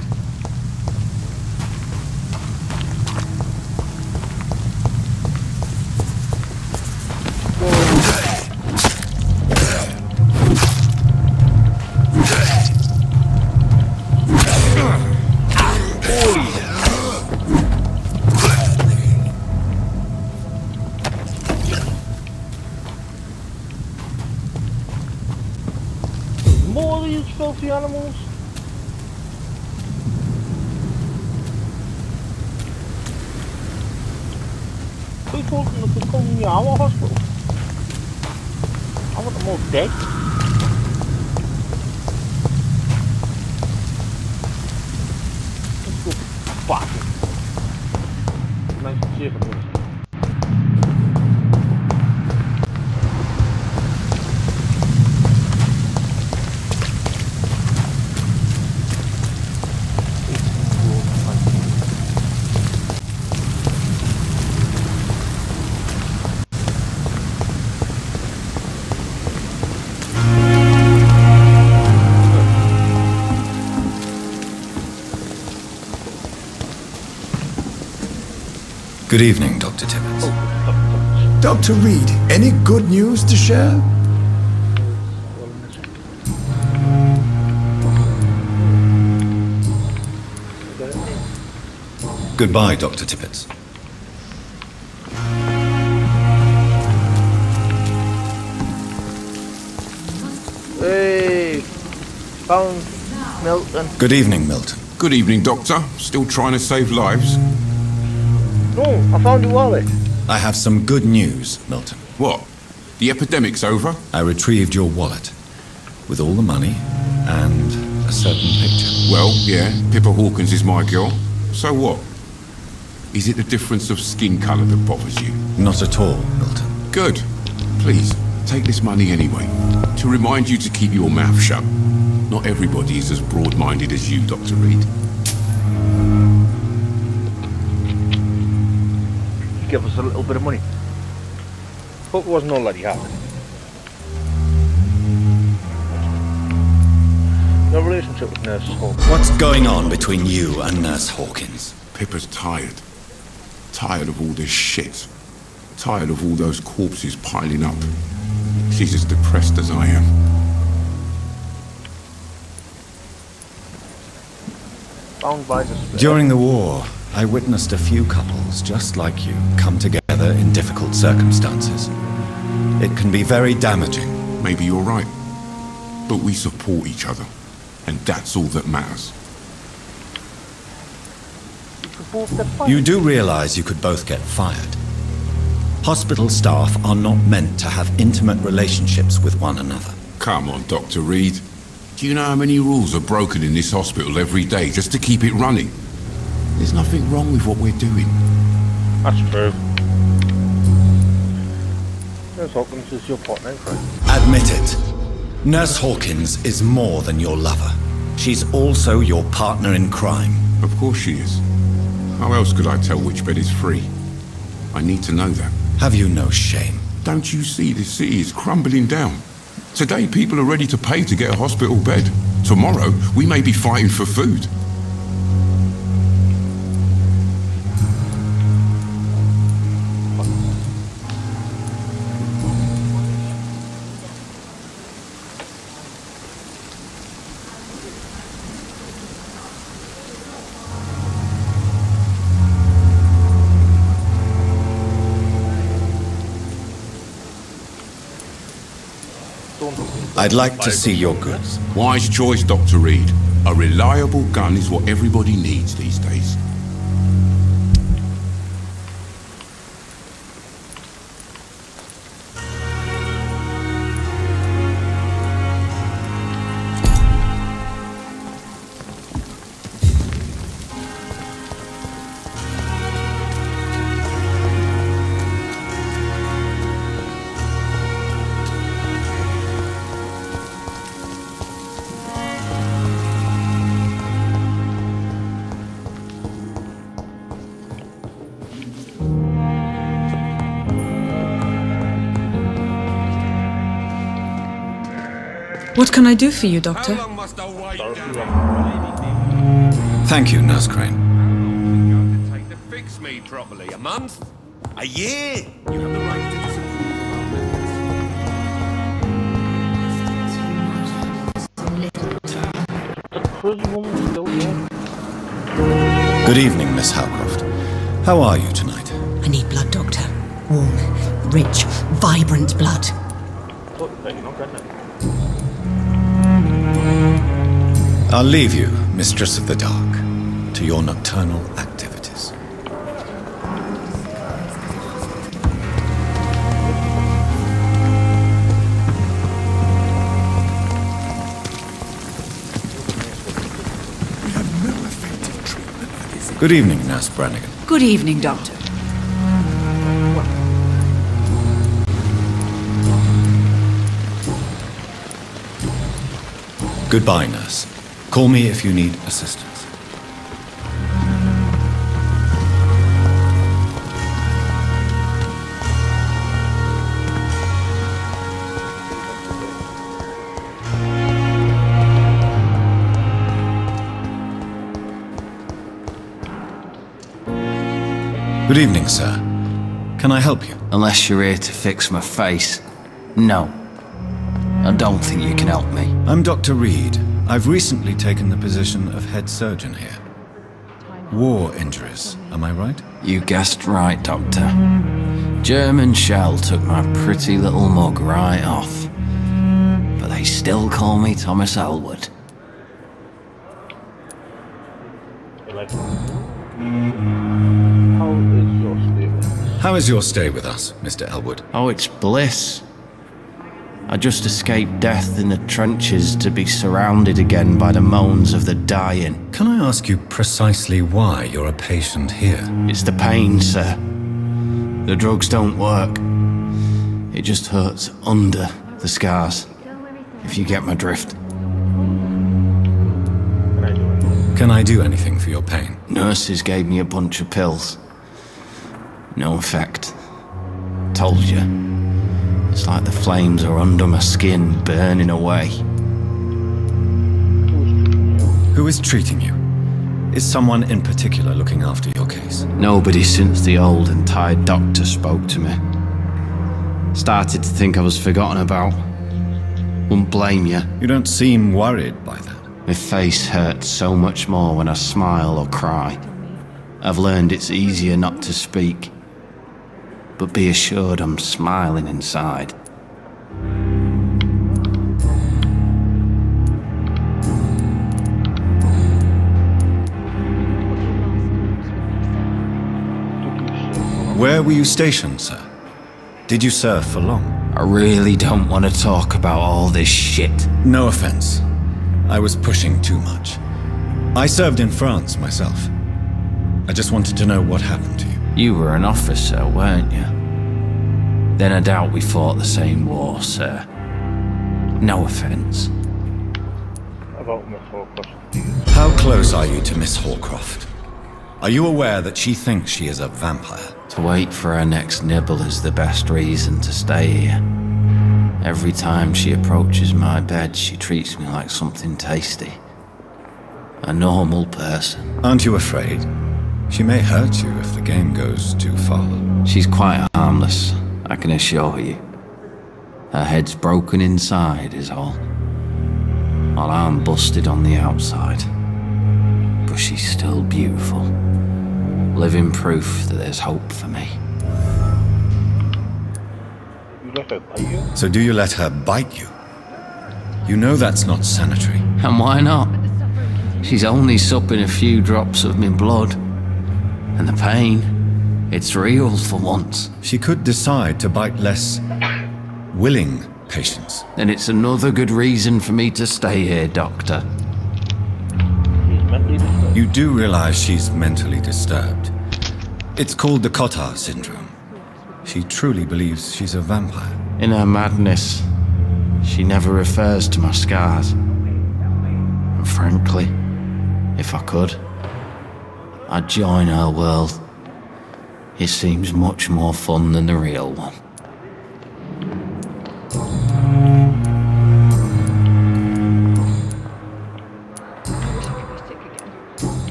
More of these filthy animals. Who told them to come in our hospital? I want them all dead. Let's go back. Nice and safe and nice. Good evening, Dr. Tibbets. Dr. Reid, any good news to share? Goodbye, Dr. Tibbets. Hey, found Milton. Good evening, Milton. Good evening, Doctor. Still trying to save lives? No, I found your wallet. I have some good news, Milton. What? The epidemic's over? I retrieved your wallet with all the money and a certain picture. Well, yeah, Pippa Hawkins is my girl. So what? Is it the difference of skin colour that bothers you? Not at all, Milton. Good. Please, take this money anyway. To remind you to keep your mouth shut. Not everybody is as broad-minded as you, Dr. Reid. Give us a little bit of money. Hope it wasn't all that he had. No relationship with Nurse Hawkins. What's going on between you and Nurse Hawkins? Pippa's tired. Tired of all this shit. Tired of all those corpses piling up. She's as depressed as I am. Bound by despair. During the war, I witnessed a few couples just like you come together in difficult circumstances. It can be very damaging. Maybe you're right. But we support each other. And that's all that matters. You do realize you could both get fired. Hospital staff are not meant to have intimate relationships with one another. Come on, Dr. Reid. Do you know how many rules are broken in this hospital every day just to keep it running? There's nothing wrong with what we're doing. That's true. Nurse Hawkins is your partner in crime. Admit it. Nurse Hawkins is more than your lover. She's also your partner in crime. Of course she is. How else could I tell which bed is free? I need to know that. Have you no shame? Don't you see the city is crumbling down? Today people are ready to pay to get a hospital bed. Tomorrow we may be fighting for food. I'd like to see your goods. Wise choice, Dr. Reid. A reliable gun is what everybody needs these days. What can I do for you, Doctor? Thank you, Nurse Crane. Take to fix me properly. A month? A year? You have the right to Good evening, Miss Howcroft. How are you tonight? I need blood, Doctor. Warm, rich, vibrant blood. I'll leave you, Mistress of the Dark, to your nocturnal activities. Good evening, Nurse Brannigan. Good evening, Doctor. Goodbye, Nurse. Call me if you need assistance. Good evening, sir. Can I help you? Unless you're here to fix my face. No. I don't think you can help me. I'm Dr. Reid. I've recently taken the position of head surgeon here. War injuries, am I right? You guessed right, Doctor. German shell took my pretty little mug right off. But they still call me Thomas Elwood. How is your stay with us, Mr. Elwood? Oh, it's bliss. I just escaped death in the trenches to be surrounded again by the moans of the dying. Can I ask you precisely why you're a patient here? It's the pain, sir. The drugs don't work. It just hurts under the scars, if you get my drift. Can I do anything for your pain? Nurses gave me a bunch of pills. No effect. Told you. It's like the flames are under my skin, burning away. Who is treating you? Is someone in particular looking after your case? Nobody since the old and tired doctor spoke to me. Started to think I was forgotten about. Wouldn't blame you. You don't seem worried by that. My face hurts so much more when I smile or cry. I've learned it's easier not to speak. But be assured I'm smiling inside. Where were you stationed, sir? Did you serve for long? I really don't want to talk about all this shit. No offense. I was pushing too much. I served in France myself. I just wanted to know what happened to you. You were an officer, weren't you? Then I doubt we fought the same war, sir. No offense. How close are you to Miss Hallcroft? Are you aware that she thinks she is a vampire? To wait for her next nibble is the best reason to stay here. Every time she approaches my bed, she treats me like something tasty. A normal person. Aren't you afraid? She may hurt you if the game goes too far. She's quite harmless, I can assure you. Her head's broken inside is all. While I'm busted on the outside. But she's still beautiful. Living proof that there's hope for me. So do you let her bite you? You know that's not sanitary. And why not? She's only supping a few drops of me blood. And the pain, it's real for once. She could decide to bite less willing patients. Then it's another good reason for me to stay here, Doctor. You do realize she's mentally disturbed. It's called the Cotard syndrome. She truly believes she's a vampire. In her madness, she never refers to my scars. And frankly, if I could, I'd join her world. It seems much more fun than the real one.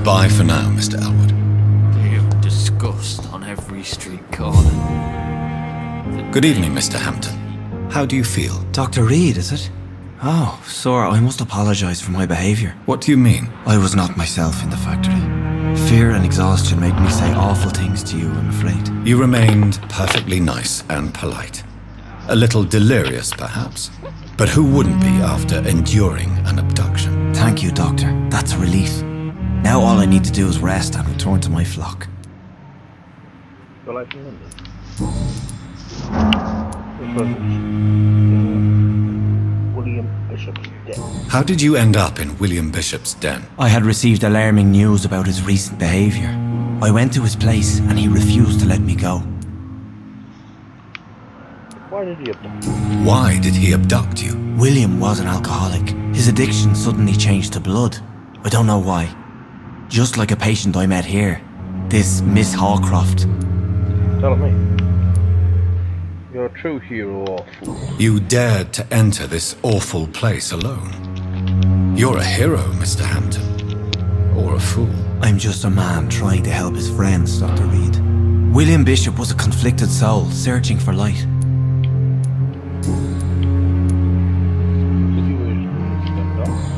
Goodbye for now, Mr. Elwood. You disgust on every street corner. Good evening, Mr. Hampton. How do you feel? Dr. Reid, is it? Oh, sir, I must apologise for my behaviour. What do you mean? I was not myself in the factory. Fear and exhaustion made me say awful things to you, I'm afraid. You remained perfectly nice and polite. A little delirious, perhaps. But who wouldn't be after enduring an abduction? Thank you, Doctor. That's a relief. Now all I need to do is rest and return to my flock. William Bishop's den. How did you end up in William Bishop's den? I had received alarming news about his recent behaviour. I went to his place and he refused to let me go. Why did he abduct? Why did he abduct you? William was an alcoholic. His addiction suddenly changed to blood. I don't know why. Just like a patient I met here. This Miss Hawcroft. Tell me. You're a true hero or fool. You dared to enter this awful place alone. You're a hero, Mr. Hampton. Or a fool. I'm just a man trying to help his friends, Dr. Reid. William Bishop was a conflicted soul, searching for light.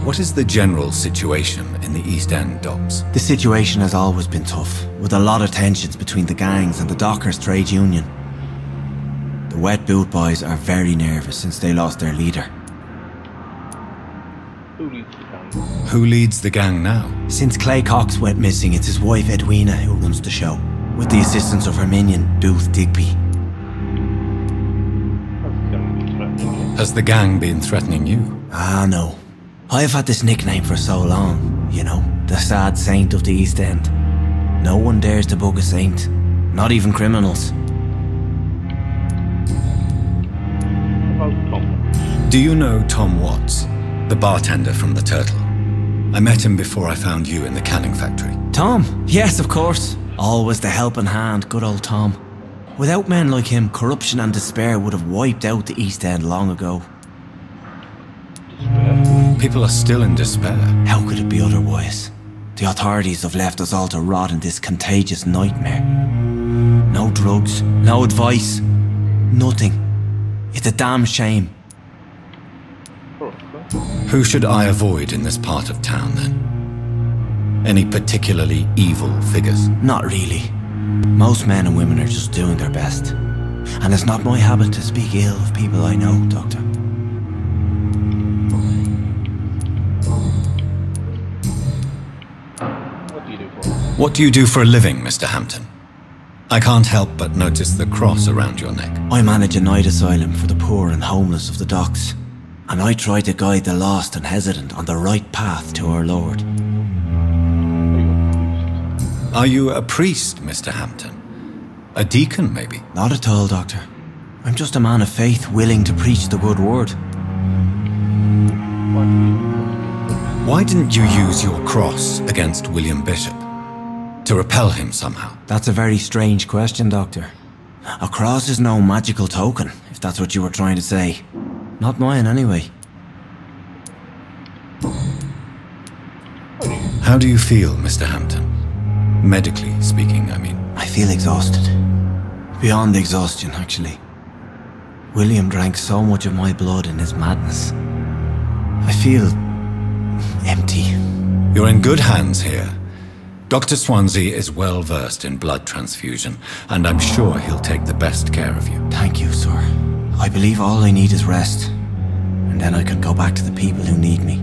What is the general situation in the East End docks? The situation has always been tough, with a lot of tensions between the gangs and the dockers' trade union. The Wet Boot Boys are very nervous since they lost their leader. Who leads the gang? Who leads the gang now? Since Clay Cox went missing, it's his wife Edwina who runs the show, with the assistance of her minion, Booth Digby. Has the gang been threatening you? Ah, no. I have had this nickname for so long, you know, the sad saint of the East End. No one dares to bug a saint, not even criminals. Do you know Tom Watts, the bartender from the Turtle? I met him before I found you in the canning factory. Tom? Yes, of course. Always the helping hand, good old Tom. Without men like him, corruption and despair would have wiped out the East End long ago. People are still in despair. How could it be otherwise? The authorities have left us all to rot in this contagious nightmare. No drugs, no advice, nothing. It's a damn shame. Who should I avoid in this part of town, then? Any particularly evil figures? Not really. Most men and women are just doing their best. And it's not my habit to speak ill of people I know, Doctor. What do you do for a living, Mr. Hampton? I can't help but notice the cross around your neck. I manage a night asylum for the poor and homeless of the docks. And I try to guide the lost and hesitant on the right path to our Lord. Are you a priest, Mr. Hampton? A deacon, maybe? Not at all, Doctor. I'm just a man of faith willing to preach the good word. Why didn't you use your cross against William Bishop? To repel him somehow? That's a very strange question, Doctor. A cross is no magical token, if that's what you were trying to say. Not mine, anyway. How do you feel, Mr. Hampton? Medically speaking, I mean. I feel exhausted. Beyond exhaustion, actually. William drank so much of my blood in his madness. I feel empty. You're in good hands here. Dr. Swansea is well versed in blood transfusion, and I'm sure he'll take the best care of you. Thank you, sir. I believe all I need is rest, and then I can go back to the people who need me.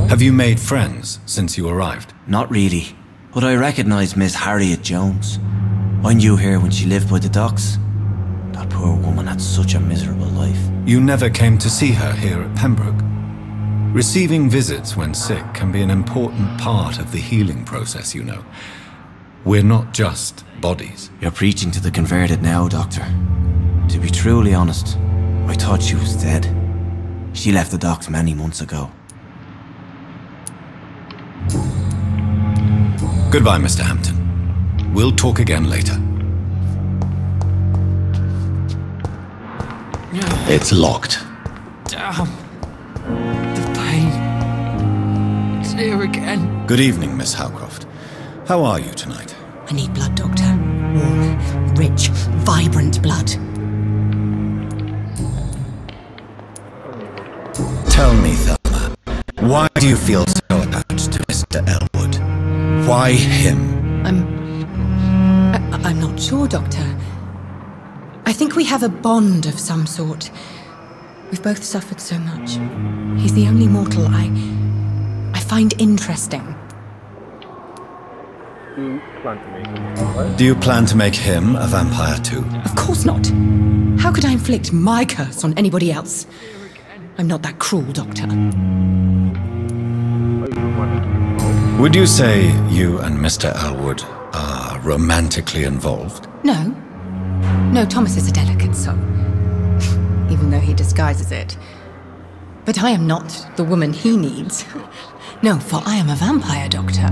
Have you made friends since you arrived? Not really, but I recognize Miss Harriet Jones. I knew her when she lived by the docks. That poor woman had such a miserable life. You never came to see her here at Pembroke? Receiving visits when sick can be an important part of the healing process, you know. We're not just bodies. You're preaching to the converted now, Doctor. To be truly honest, I thought she was dead. She left the docks many months ago. Goodbye, Mr. Hampton. We'll talk again later. It's locked. Damn. The pain. It's here again. Good evening, Miss Howcroft. How are you tonight? I need blood, Doctor. Warm, rich, vibrant blood. Tell me, Thelma, why do you feel so attached to Mr. Elwood? Why him? I'm not sure, Doctor. I think we have a bond of some sort. We've both suffered so much. He's the only mortal I find interesting. Do you plan to make him a vampire too? Of course not. How could I inflict my curse on anybody else? I'm not that cruel, Doctor. Would you say you and Mr. Elwood are romantically involved? No. No, Thomas is a delicate soul. Even though he disguises it. But I am not the woman he needs. No, for I am a vampire, Doctor.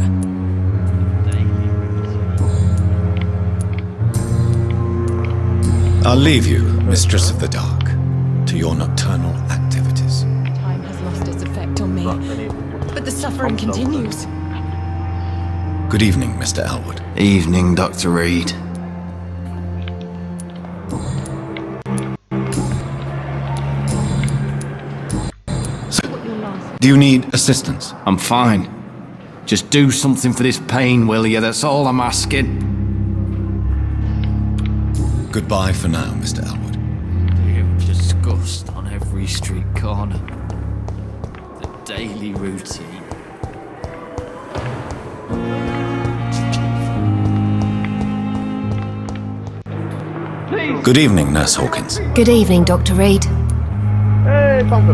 I'll leave you, Mistress of the Dark, to your nocturnal activities. Time has lost its effect on me, but the suffering continues. Good evening, Mr. Elwood. Evening, Dr. Reid. Do you need assistance? I'm fine. Just do something for this pain, will you? That's all I'm asking. Goodbye for now, Mr. Elwood. Dim disgust on every street corner. The daily routine. Good evening, Nurse Hawkins. Good evening, Dr. Reid. Hey, Pepper,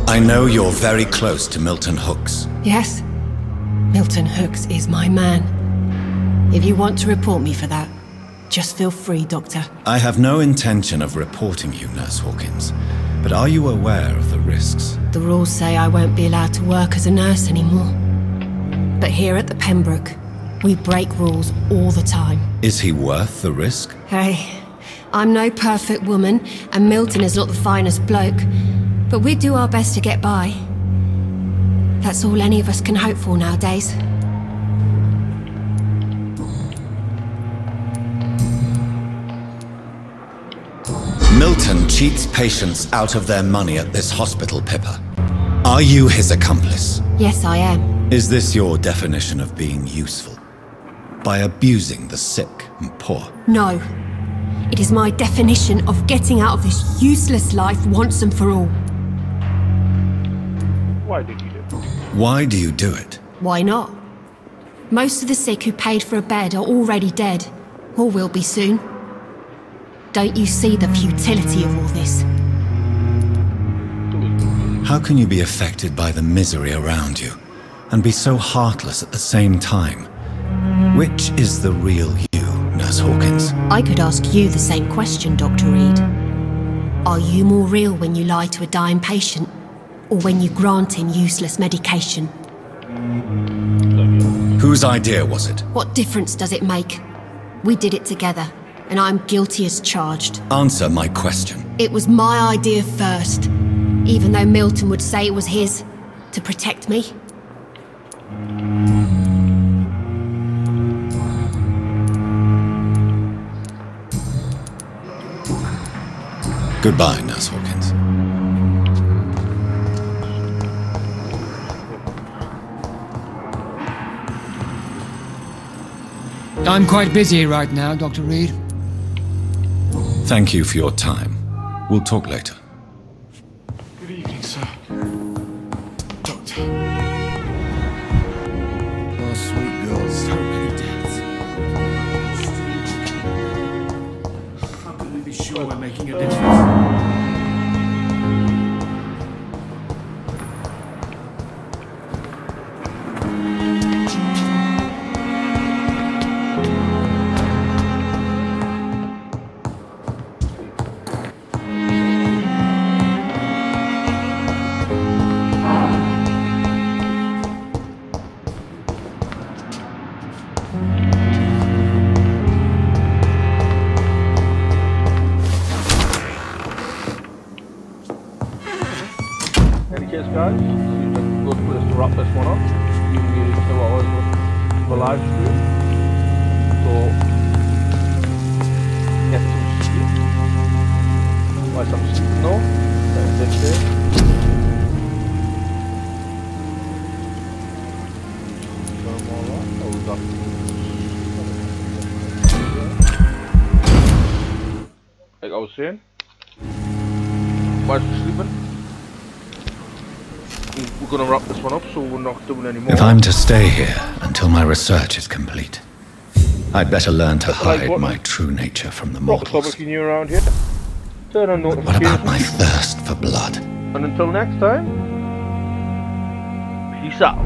I know you're very close to Milton Hooks. Yes? Milton Hooks is my man. If you want to report me for that, just feel free, Doctor. I have no intention of reporting you, Nurse Hawkins, but are you aware of the risks? The rules say I won't be allowed to work as a nurse anymore. But here at the Pembroke, we break rules all the time. Is he worth the risk? Hey, I'm no perfect woman, and Milton is not the finest bloke, but we do our best to get by. That's all any of us can hope for nowadays. Milton cheats patients out of their money at this hospital, Pippa. Are you his accomplice? Yes, I am. Is this your definition of being useful? By abusing the sick and poor? No. It is my definition of getting out of this useless life once and for all. Why did you do it? Why do you do it? Why not? Most of the sick who paid for a bed are already dead, or will be soon. Don't you see the futility of all this? How can you be affected by the misery around you, and be so heartless at the same time? Which is the real you, Nurse Hawkins? I could ask you the same question, Dr. Reid. Are you more real when you lie to a dying patient, or when you grant him useless medication? Whose idea was it? What difference does it make? We did it together, and I'm guilty as charged. Answer my question. It was my idea first, even though Milton would say it was his, to protect me. Goodbye, Nurse Hawkins. I'm quite busy right now, Dr. Reid. Thank you for your time. We'll talk later. Good evening, sir. Doctor. Oh, sweet girl. So many deaths. How can we be sure we're making a difference? guys. Seems like a good place to wrap this one up. Giving you 2 hours of a live stream. So, get some sleep. Why some sleep? No? That's it. Like I was saying, whilst we're sleeping, we're gonna wrap this one up so we're not doing any more. If I'm to stay here until my research is complete, I'd better learn to hide my true nature from the mortals. You around here. Turn on notifications. What about my thirst for blood? And until next time, peace out.